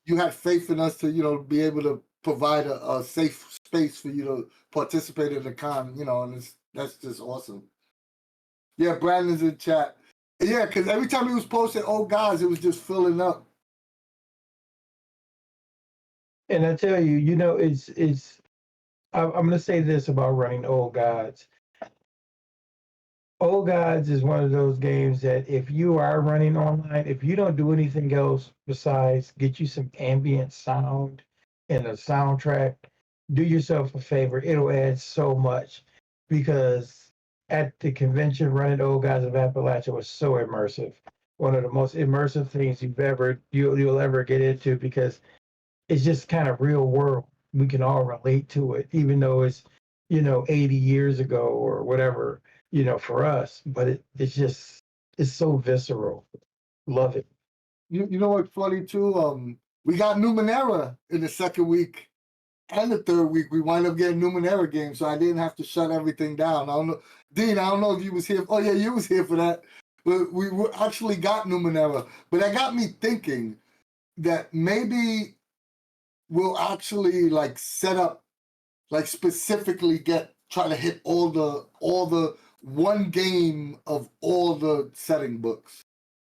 you had faith in us to, you know, be able to provide a safe space for you to participate in the con. You know, and that's just awesome. Yeah, Brandon's in chat. Yeah, because every time he was posting, oh guys, it was just filling up. And I tell you, you know, I'm going to say this about running Old Gods. Old Gods is one of those games that if you are running online, if you don't do anything else besides get you some ambient sound and a soundtrack, do yourself a favor. It'll add so much, because at the convention, running Old Gods of Appalachia was so immersive. One of the most immersive things you'll ever get into, because it's just kind of real world. We can all relate to it, even though it's, you know, 80 years ago or whatever, you know, for us. But it's so visceral. Love it. You know what's funny too? We got Numenera in the second week and the third week. We wind up getting Numenera games, so I didn't have to shut everything down. I don't know, Dean. I don't know if you was here. Oh yeah, you was here for that. But we actually got Numenera. But that got me thinking that maybe we'll actually like set up, like specifically try to hit all the one game of all the setting books.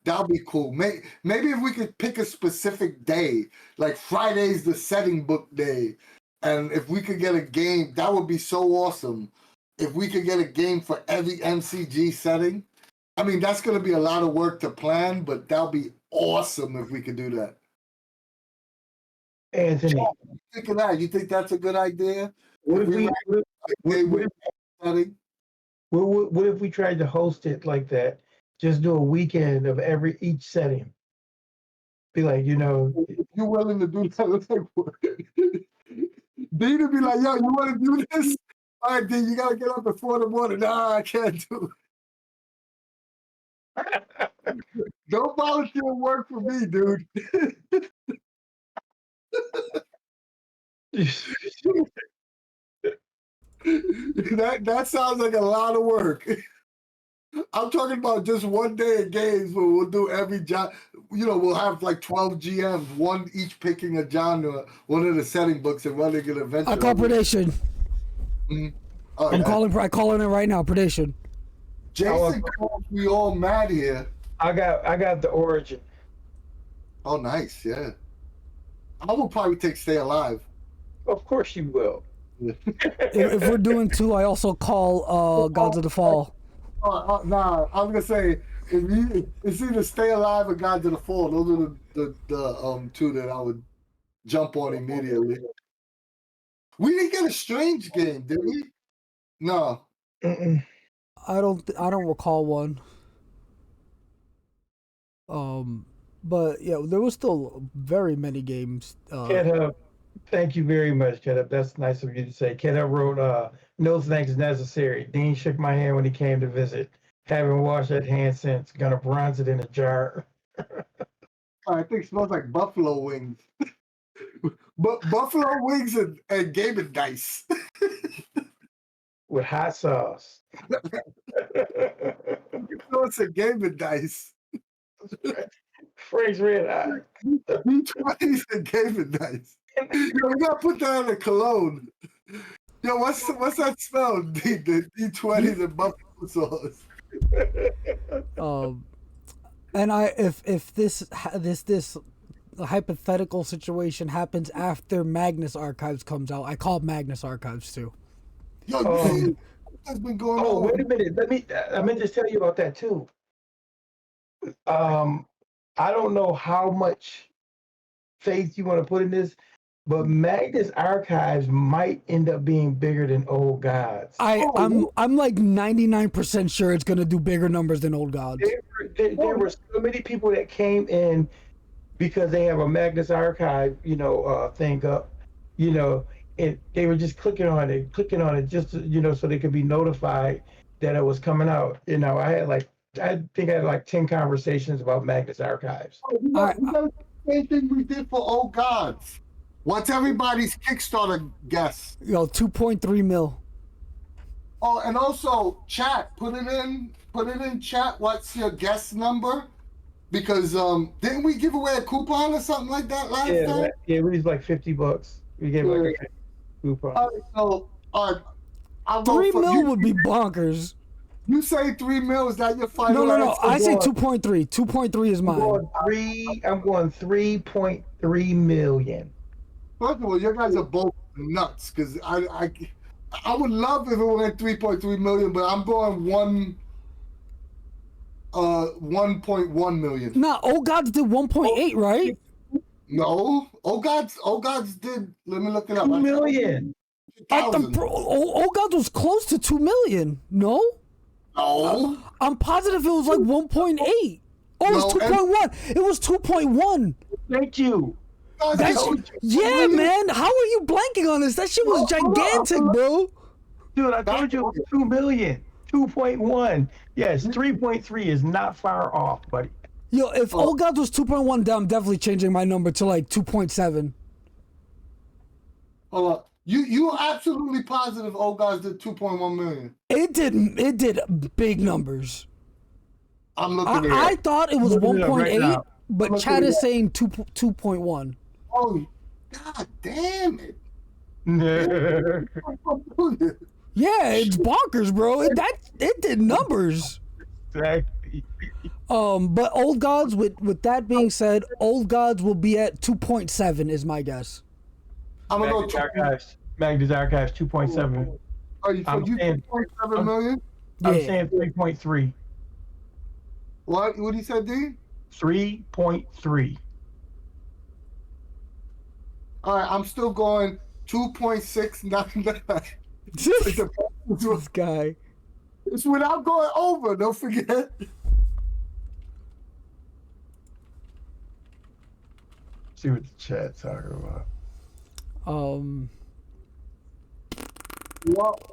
That'll be cool. Maybe if we could pick a specific day, like Friday's the setting book day, and if we could get a game, that would be so awesome. If we could get a game for every MCG setting, I mean, that's going to be a lot of work to plan, but that'll be awesome if we could do that. Anthony, What do you think of that? You think that's a good idea? what if we tried to host it like that? Just do a weekend of each setting. Be like, If you're willing to do that, Dean would be like, yo, you want to do this? All right, Dean, you got to get up at 4 in the morning. Nah, I can't do it. Don't volunteer work for me, dude. That sounds like a lot of work. I'm talking about just one day of games where we'll do every genre. We'll have like 12 GMs, one each picking a genre, one of the setting books, and running an adventure. I call predation. Mm-hmm. Oh, I'm calling it right now. Predation. Jason calls me all mad here. I got the origin. Oh, nice, yeah. I will probably take Stay Alive. Of course you will. If we're doing 2, I also call Gods of the Fall. Nah, I was gonna say it's either Stay Alive or Gods of the Fall. Those are the 2 that I would jump on immediately. We didn't get a Strange game, did we? No. Mm-mm. I don't recall one. But yeah, there was still very many games. Ked, thank you very much, Ked. That's nice of you to say. Ked wrote, "No thanks necessary. Dean shook my hand when he came to visit. Haven't washed that hand since. Gonna bronze it in a jar." I think it smells like buffalo wings. But buffalo wings and gaming dice. With hot sauce. It's a gaming dice. Frank's red eye. D20s and gaming dice. We gotta put that in a cologne. Yo, what's that smell? The D20s and buffalo sauce. And if this hypothetical situation happens after Magnus Archives comes out, I call Magnus Archives too. Yo, you see what's been going on? Oh, wait a minute. I meant to tell you about that too. I don't know how much faith you want to put in this, but Magnus Archives might end up being bigger than Old Gods. I'm like 99% sure it's gonna do bigger numbers than Old Gods. There were so many people that came in because they have a Magnus Archive, thing up, and they were just clicking on it just so they could be notified that it was coming out. I think I had like 10 conversations about Magnus Archives. We got the same thing we did for Old Gods. What's everybody's Kickstarter guess? 2.3 mil. Oh, and also chat. Put it in chat. What's your guess number? Because didn't we give away a coupon or something like that last time? Yeah, it was like $50. We gave like a coupon. All right, so 3 mil would be bonkers. You say 3 mil, is that your final? No. I say 2.3. 2.3 is mine. I'm going 3.3 million. First of all, you guys are both nuts because I would love if it went 3.3 million, but I'm going 1.1 million. Nah, Old Gods did 1.8, right? No, Old Gods did. Let me look it up. 2 million. Old Gods was close to 2 million. No. No. I'm positive it was like 1.8. Oh, it was 2.1. It was 2.1. Thank you. Yeah, man. How are you blanking on this? That shit was gigantic, bro. Dude, I told you it was 2 million. 2.1. Yes, 3.3 is not far off, buddy. Yo, if Old Gods was 2.1, I'm definitely changing my number to like 2.7. Hold on. You absolutely positive Old Gods did 2.1 million? It did big numbers. I'm looking at it. I thought it was 1.8, right, but chat is saying 2.1. Oh, god damn it. Yeah, it's bonkers, bro. It did numbers. Exactly. But Old Gods, with that being said, Old Gods will be at 2.7 is my guess. I'm gonna go Magnus Archives 2.7. Oh, you I'm said saying 2.7 million? I'm Yeah. saying 3.3. What did he say, D? 3.3. All right, I'm still going 2.699. This guy. It's without going over. Don't forget. See what the chat's talking about.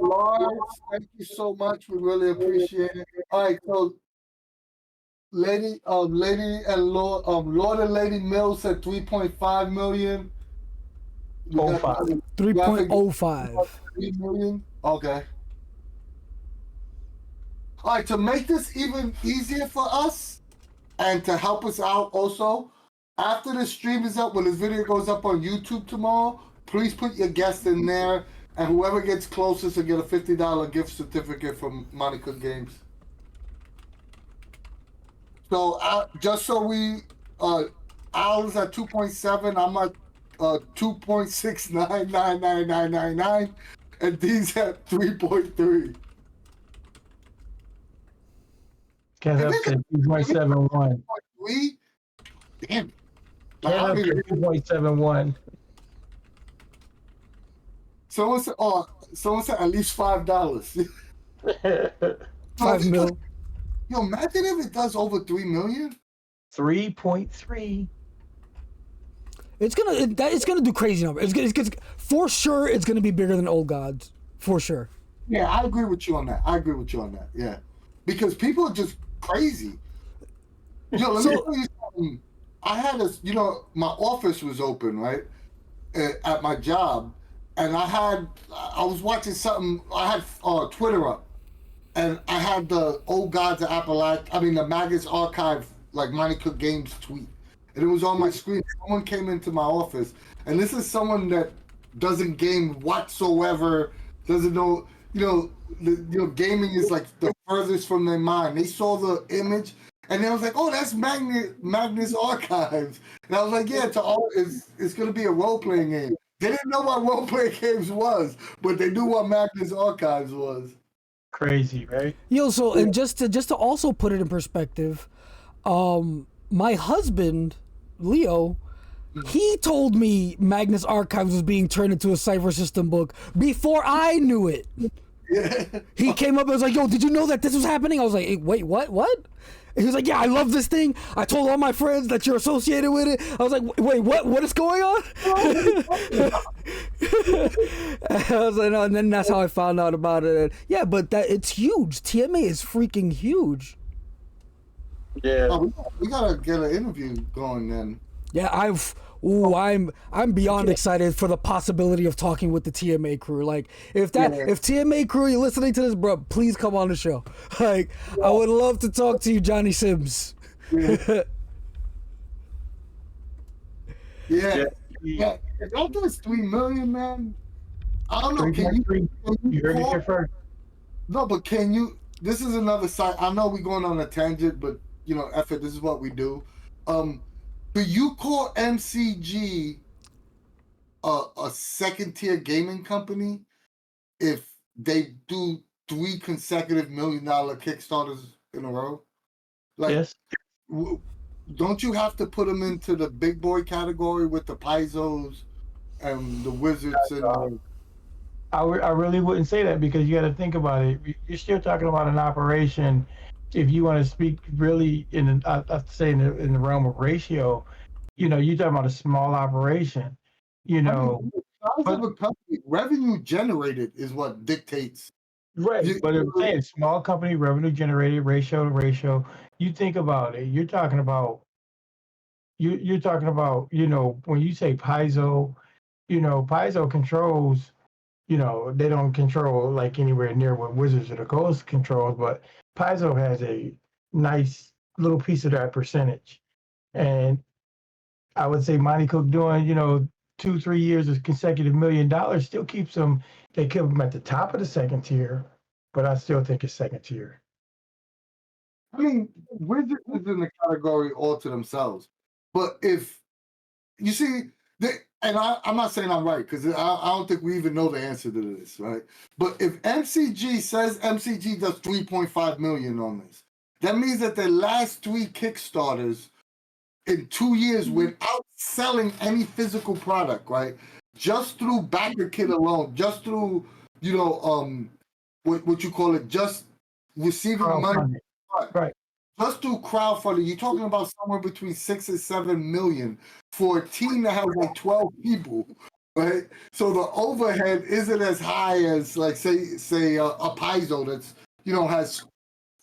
Lawrence, thank you so much. We really appreciate it. All right, so Lady and Lord and Lady Mills said 3.5 million. We got 05. 3.05. 3 million. Okay. All right, to make this even easier for us and to help us out also, after the stream is up, when this video goes up on YouTube tomorrow, please put your guest in there, and whoever gets closest will get a $50 gift certificate from Monica Games. So just so we, Al's at 2.7, I'm at 2.6999999, and D's at 3.3. Can't help said 2.71. Damn. Can't help said 2.71. Someone said at least $5. 5 mil. Yo, imagine if it does over 3 million. 3.3. It's gonna do crazy numbers. It's for sure. It's gonna be bigger than Old Gods, for sure. Yeah, I agree with you on that. Yeah, because people are just crazy. Yo, let me tell you something. I had my office was open, right, at my job, and I was watching something. I had Twitter up, and I had the Old Gods of the Magnus Archive, like Monica Games tweet, and it was on my screen. Someone came into my office, and this is someone that doesn't game whatsoever, doesn't know, gaming is like the furthest from their mind. They saw the image, and they was like, "Oh, that's Magnus Archives," and I was like, "Yeah, it's gonna be a role playing game." They didn't know what role playing games was, but they knew what Magnus Archives was. Crazy, right? Yo, so and just to also put it in perspective, my husband Leo, he told me Magnus Archives was being turned into a Cypher System book before I knew it. Yeah. He came up and was like, "Yo, did you know that this was happening?" I was like, hey, "Wait, what? What?" And he was like, "Yeah, I love this thing. I told all my friends that you're associated with it." I was like, "Wait, what? What is going on?" I was like, "No," and then that's how I found out about it. And yeah, but it's huge. TMA is freaking huge. Yeah. Oh, we gotta get an interview going then. Yeah, I'm beyond excited for the possibility of talking with the TMA crew. Like, if TMA crew, you're listening to this, bro, please come on the show. Like, I would love to talk to you, Johnny Sims. Yeah. If that does 3 million, man, I don't know. Can you heard it here first. No, but can you? This is another side. I know we're going on a tangent, but F it. This is what we do. Do you call MCG a second tier gaming company if they do 3 consecutive $1 million Kickstarters in a row? Like, yes. Don't you have to put them into the big boy category with the Paisos and the Wizards? I really wouldn't say that, because you got to think about it. You're still talking about an operation. If you want to speak really in the realm of ratio, you're talking about a small operation. Size of a company, revenue generated is what dictates. Right, but I'm saying small company, revenue generated, ratio to ratio. You think about it. You're talking about when you say Paizo, Paizo controls. They don't control like anywhere near what Wizards of the Coast controls, but Paizo has a nice little piece of that percentage. And I would say Monty Cook doing, 2-3 years of consecutive $1 million still keeps them. They keep them at the top of the second tier, but I still think it's second tier. I mean, Wizards is in the category all to themselves. But if you see, I'm not saying I'm right because I don't think we even know the answer to this, right? But if MCG says MCG does 3.5 million on this, that means that their last 3 Kickstarters in 2 years without selling any physical product, right? Just through backerkit alone, just through what you call it, just receiving money, right? Just through crowdfunding, you're talking about somewhere between 6 and 7 million for a team that has like 12 people, right? So the overhead isn't as high as like say a Paizo that's has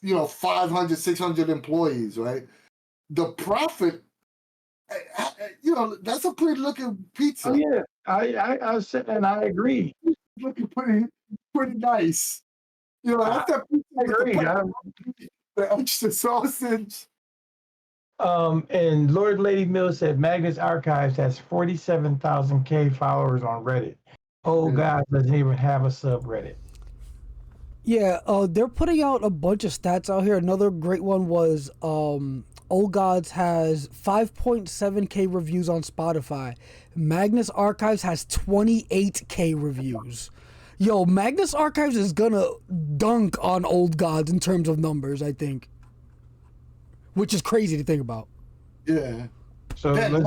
500, 600 employees, right? The profit, that's a pretty looking pizza. Oh yeah, I said, and I agree. Looking pretty nice. That's that pizza I agree. The extra sausage. And Lord Lady Mill said Magnus Archives has 47,000 followers on Reddit. Oh God, doesn't even have a subreddit. Yeah, they're putting out a bunch of stats out here. Another great one was Old Gods has 5.7K reviews on Spotify. Magnus Archives has 28K reviews. Yo, Magnus Archives is gonna dunk on Old Gods in terms of numbers, I think. Which is crazy to think about. Yeah. So I'm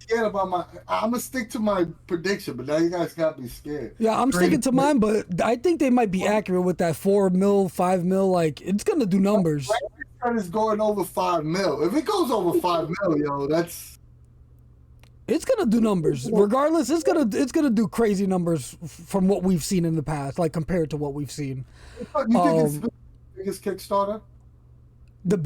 scared about I'm gonna stick to my prediction, but now you guys got me scared. Yeah, I'm sticking to mine, but I think they might be accurate with that 4 mil, 5 mil. Like, it's gonna do numbers. It's going over 5 mil. If it goes over 5 mil, it's gonna do numbers. Regardless, it's gonna do crazy numbers from what we've seen in the past, like compared to what we've seen. You think it's the biggest Kickstarter? Their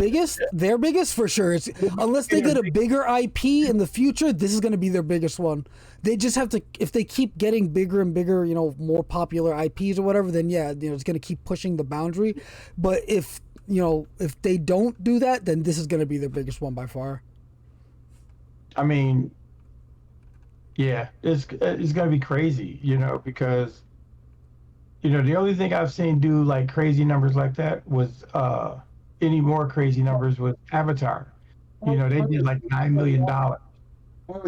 biggest for sure. Unless they get a bigger IP in the future, this is gonna be their biggest one. They just have to, if they keep getting bigger and bigger, more popular IPs or whatever, then yeah, it's gonna keep pushing the boundary. But if they don't do that, then this is gonna be their biggest one by far. I mean, yeah, it's gonna be crazy, because the only thing I've seen do like crazy numbers like that was any more crazy numbers with Avatar. They did like $9 million.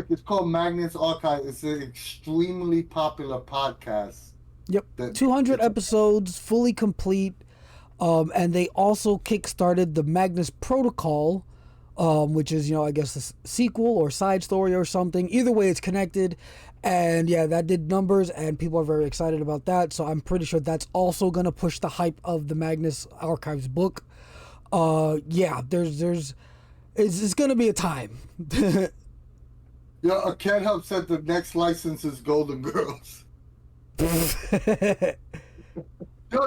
It's called Magnus Archives. It's an extremely popular podcast. Yep, 200 episodes, fully complete. And they also kickstarted the Magnus Protocol, which is, I guess a sequel or side story or something. Either way, it's connected. And yeah, that did numbers and people are very excited about that. So I'm pretty sure that's also going to push the hype of the Magnus Archives book. Yeah, it's going to be a time. Yeah, I can't help said the next license is Golden Girls. Yo,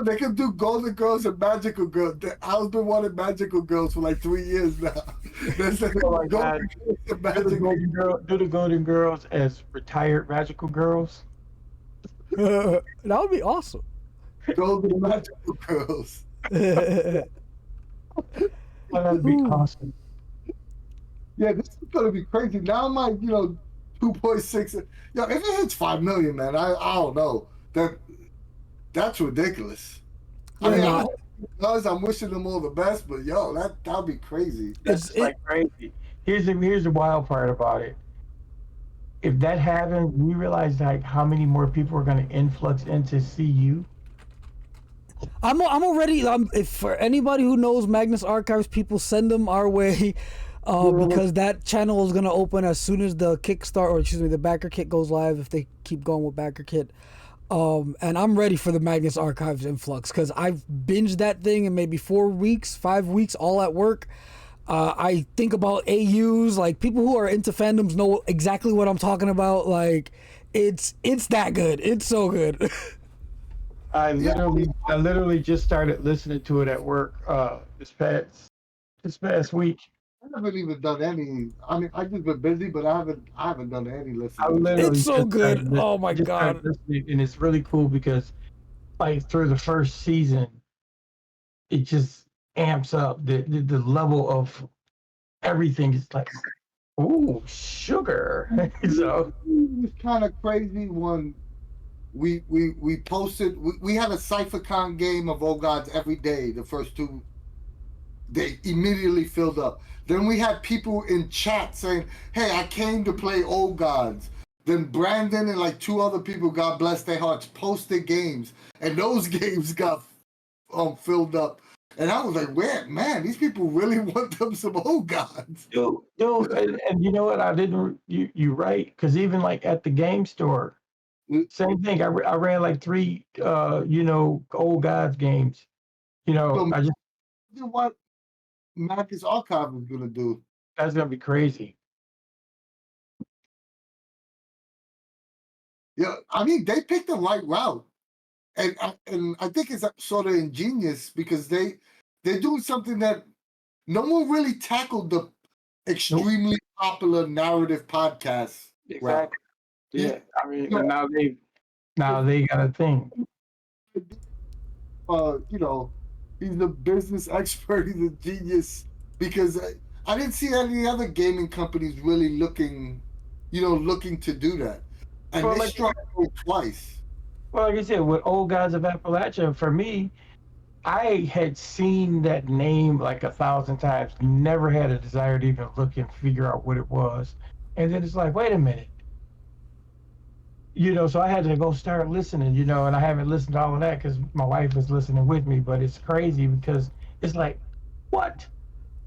they can do Golden Girls and Magical Girls. I've been wanting Magical Girls for like 3 years now. Oh my God. Do the Golden Girls as retired Magical Girls. That would be awesome. Golden Magical Girls. That'd be awesome. Yeah, this is gonna be crazy. Now I'm like, 2.6. Yo, if it hits 5 million, man, I don't know. That's ridiculous. Yeah, I'm wishing them all the best, but that'll be crazy. It's like crazy. Here's the wild part about it. If that happens, we realize like how many more people are going to influx into CU. I'm already. If for anybody who knows Magnus Archives, people send them our way, because that channel is gonna open as soon as the Kickstarter, or excuse me, the backerkit goes live. If they keep going with backerkit, and I'm ready for the Magnus Archives influx because I've binged that thing in maybe 4 weeks, 5 weeks, all at work. I think about AUs, like people who are into fandoms know exactly what I'm talking about. Like it's that good. It's so good. I literally just started listening to it at work this past week. I haven't even done any. I mean, I've just been busy, but I haven't done any listening. It's so good. Oh my God. And it's really cool because like through the first season, it just amps up the level of everything. Is like Ooh, sugar. So It was kind of crazy when we posted. We had a Cypher Con game of Oh Gods every day. The first two, they immediately filled up. Then we had people in chat saying, "Hey, I came to play Old Gods." Then Brandon and like two other people, God bless their hearts, posted games, and those games got filled up. And I was like, man, these people really want them some Old Gods." dude, and you know what? I didn't. You right? Because even like at the game store, same thing. I ran like 3, old gods games. So I just what Magnus Archive is gonna do? that's gonna be crazy. Yeah, I mean they picked the right route, and I think it's sort of ingenious because they're doing something that no one really tackled the extremely popular narrative podcast route. Exactly. Yeah. I mean, You and now they got a thing. he's a business expert. He's a genius because I didn't see any other gaming companies really looking to do that, and Well, they like struck gold twice. well, like I said, with Old Gods of Appalachia, for me, I had seen that name like 1,000 times, never had a desire to even look and figure out what it was. And then it's like, wait a minute. So I had to go start listening, and I haven't listened to all of that because my wife is listening with me, but it's crazy because it's like, what?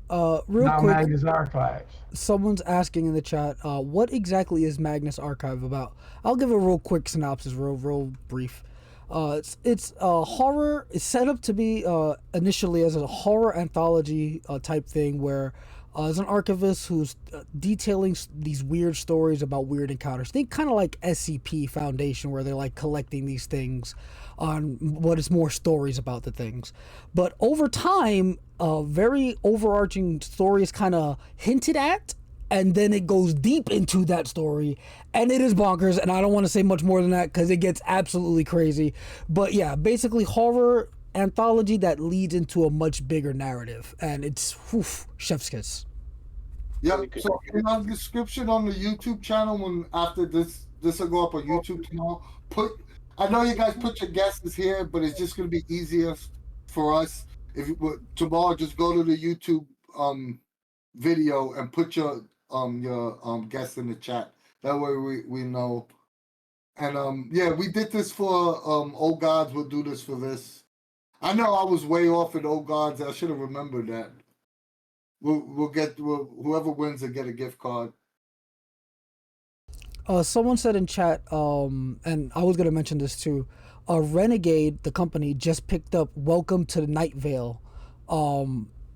Real Now quick, Magnus Archives. someone's asking in the chat, what exactly is Magnus Archive about? I'll give a real quick synopsis, real brief. It's a horror. It's set up to be initially as a horror anthology type thing where as an archivist who's detailing these weird stories about weird encounters. Think kind of like SCP Foundation, where they're like collecting these things on what is more stories about the things. But over time, very overarching story is kind of hinted at, and then it goes deep into that story, and it is bonkers. And I don't want to say much more than that because it gets absolutely crazy. But yeah, basically horror anthology that leads into a much bigger narrative, and it's chef's kiss. Yep. So in our description on the YouTube channel, when after this will go up on YouTube tomorrow. I know you guys put your guesses here, but it's just gonna be easier for us if tomorrow just go to the YouTube video and put your guess in the chat. That way we know. And yeah, we did this for Old Gods. We'll do this for this. I know I was way off in Old Gods. I should have remembered that. Whoever wins will get a gift card. Someone said in chat, and I was gonna mention this too. Renegade, the company, just picked up "Welcome to the Night Vale,"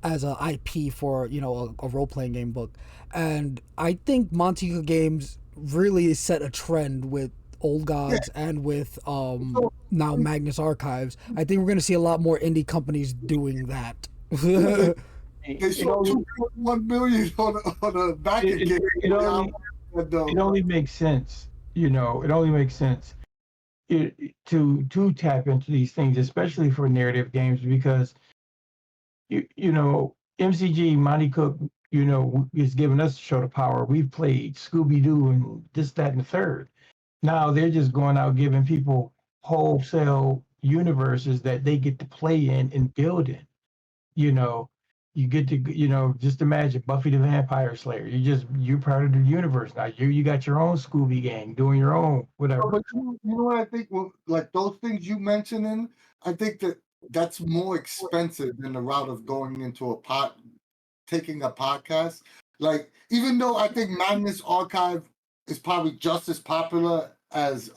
as a IP for a role playing game book, and I think Montica Games really set a trend with Old Gods and with now Magnus Archives. I think we're gonna see a lot more indie companies doing that. They sold 2.1 million on a backerkit. It only makes sense. It only makes sense to tap into these things, especially for narrative games, because MCG Monty Cook, is giving us a show of power. We've played Scooby Doo and this, that, and the third. Now they're just going out giving people wholesale universes that they get to play in and build in. You get to, just imagine Buffy the Vampire Slayer. You're part of the universe now. You got your own Scooby gang doing your own whatever. But you know what I think? Well, like those things you mentioned, I think that's more expensive than the route of going into taking a podcast. Like, even though I think Magnus Archive is probably just as popular as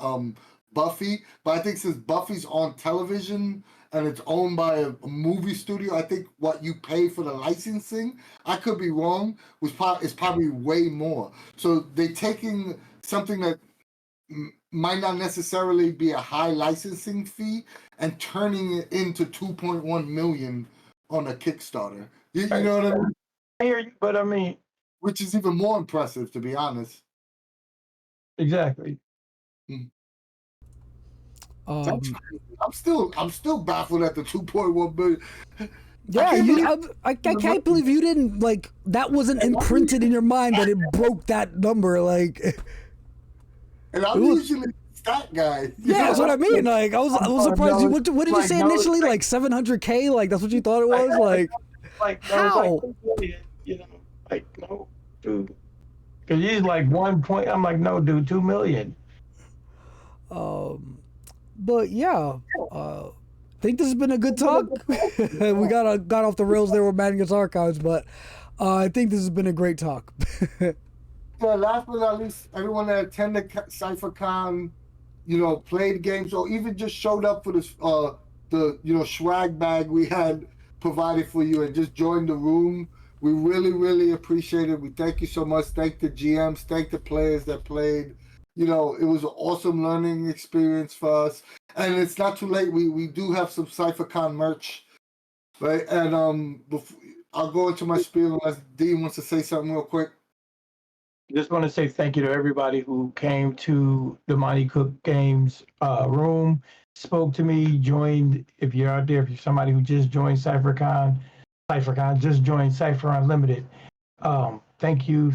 Buffy, but I think since Buffy's on television and it's owned by a movie studio, I think what you pay for the licensing, I could be wrong, is probably way more. So they're taking something that might not necessarily be a high licensing fee and turning it into 2.1 million on a Kickstarter. You know what I mean? I hear you, but I mean, which is even more impressive, to be honest. Exactly. I'm still baffled at the 2.1 million. Yeah, I can't believe you didn't, like, that wasn't imprinted in your mind that it broke that number, like. And I'm usually stat guy. Yeah, that's what I mean. Like, I was surprised. What did you say initially? Like 700K? Like, that's what you thought it was? Like how? You know, like, no, dude. Because he's like 1 point. I'm like, no, dude, 2 million. But yeah, I think this has been a good talk. We got off the rails there with Magnus Archives, but I think this has been a great talk. Yeah, last but not least, everyone that attended Cypher Con, played games or even just showed up for this the swag bag we had provided for you and just joined the room. We really, really appreciate it. We thank you so much. Thank the GMs, thank the players that played. It was an awesome learning experience for us. And it's not too late. We do have some Cypher Con merch, right? And I'll go into my spiel unless Dean wants to say something real quick. Just want to say thank you to everybody who came to the Monty Cook Games room, spoke to me, joined. If you're out there, if you're somebody who just joined Cypher Con, just joined Cypher Unlimited. Thank you.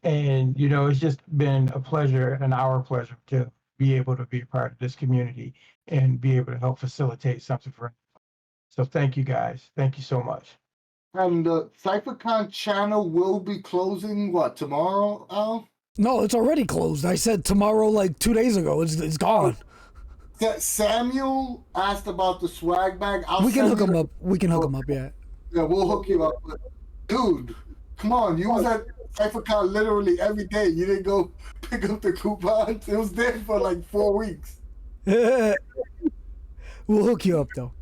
And, it's just been a pleasure and our pleasure to be able to be a part of this community and be able to help facilitate something for. So thank you guys. Thank you so much. And the CypherCon channel will be closing, tomorrow, Al? No, it's already closed. I said tomorrow like 2 days ago. It's gone. Samuel asked about the swag bag. We can hook him up. Yeah. Yeah, we'll hook you up. Dude, come on. You was at CypherCon literally every day. You didn't go pick up the coupons. It was there for like 4 weeks. We'll hook you up, though.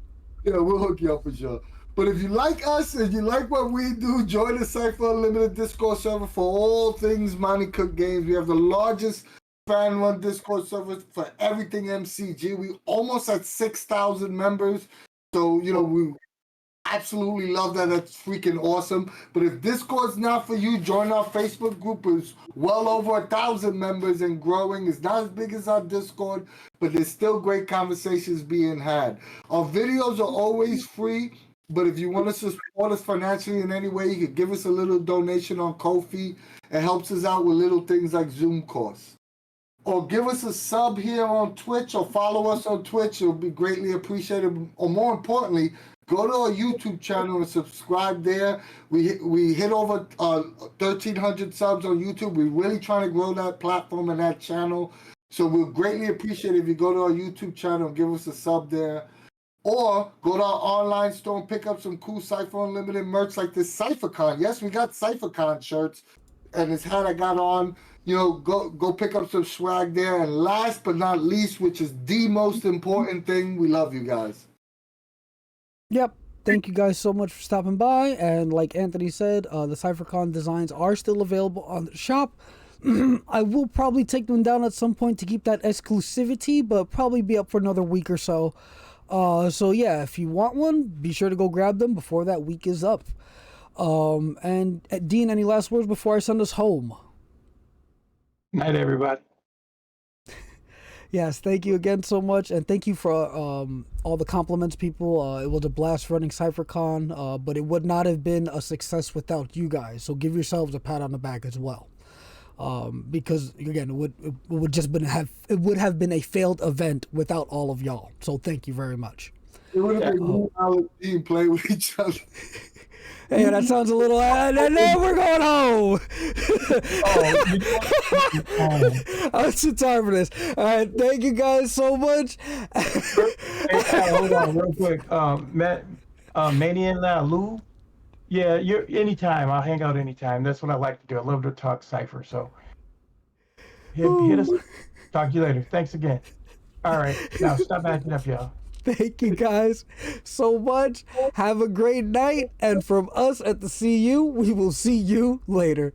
Yeah, we'll hook you up for sure. But if you like us and you like what we do, join the Cypher Unlimited Discord server for all things Monty Cook Games. We have the largest fan-run Discord server for everything MCG. We almost at 6,000 members. So, we absolutely love that. That's freaking awesome. But if Discord's not for you, join our Facebook group. It's well over 1,000 members and growing. It's not as big as our Discord, but there's still great conversations being had. Our videos are always free. But if you want to support us financially in any way, you could give us a little donation on Ko-fi. It helps us out with little things like Zoom course. Or give us a sub here on Twitch or follow us on Twitch. It'll be greatly appreciated. Or more importantly, go to our YouTube channel and subscribe there. We hit over 1,300 subs on YouTube. We're really trying to grow that platform and that channel. So we'll greatly appreciate it if you go to our YouTube channel and give us a sub there. Or go to our online store and pick up some cool Cypher Unlimited merch like this Cypher Con. Yes, we got Cypher Con shirts and this hat I got on. Go pick up some swag there. And last but not least, which is the most important thing, we love you guys. Yep. Thank you guys so much for stopping by. And like Anthony said, the Cypher Con designs are still available on the shop. I will probably take them down at some point to keep that exclusivity, but probably be up for another week or so. So yeah, if you want one, be sure to go grab them before that week is up. And Dean, any last words before I send us home? Night, everybody. Yes, thank you again so much, and thank you for all the compliments, people. It was a blast running CypherCon, but it would not have been a success without you guys. So give yourselves a pat on the back as well. Because again, it would have been a failed event without all of y'all. So thank you very much. It would have been our team play with each other. Hey, that sounds a little. And now we're going home. I'm too tired for this. All right, thank you guys so much. Hey, hold on, real quick. Manian Lou. Yeah, you're anytime. I'll hang out anytime. That's what I like to do. I love to talk Cypher. So hit us. Talk to you later. Thanks again. All right. Now stop acting up, y'all. Thank you guys so much. Have a great night. And from us at the CU, we will see you later.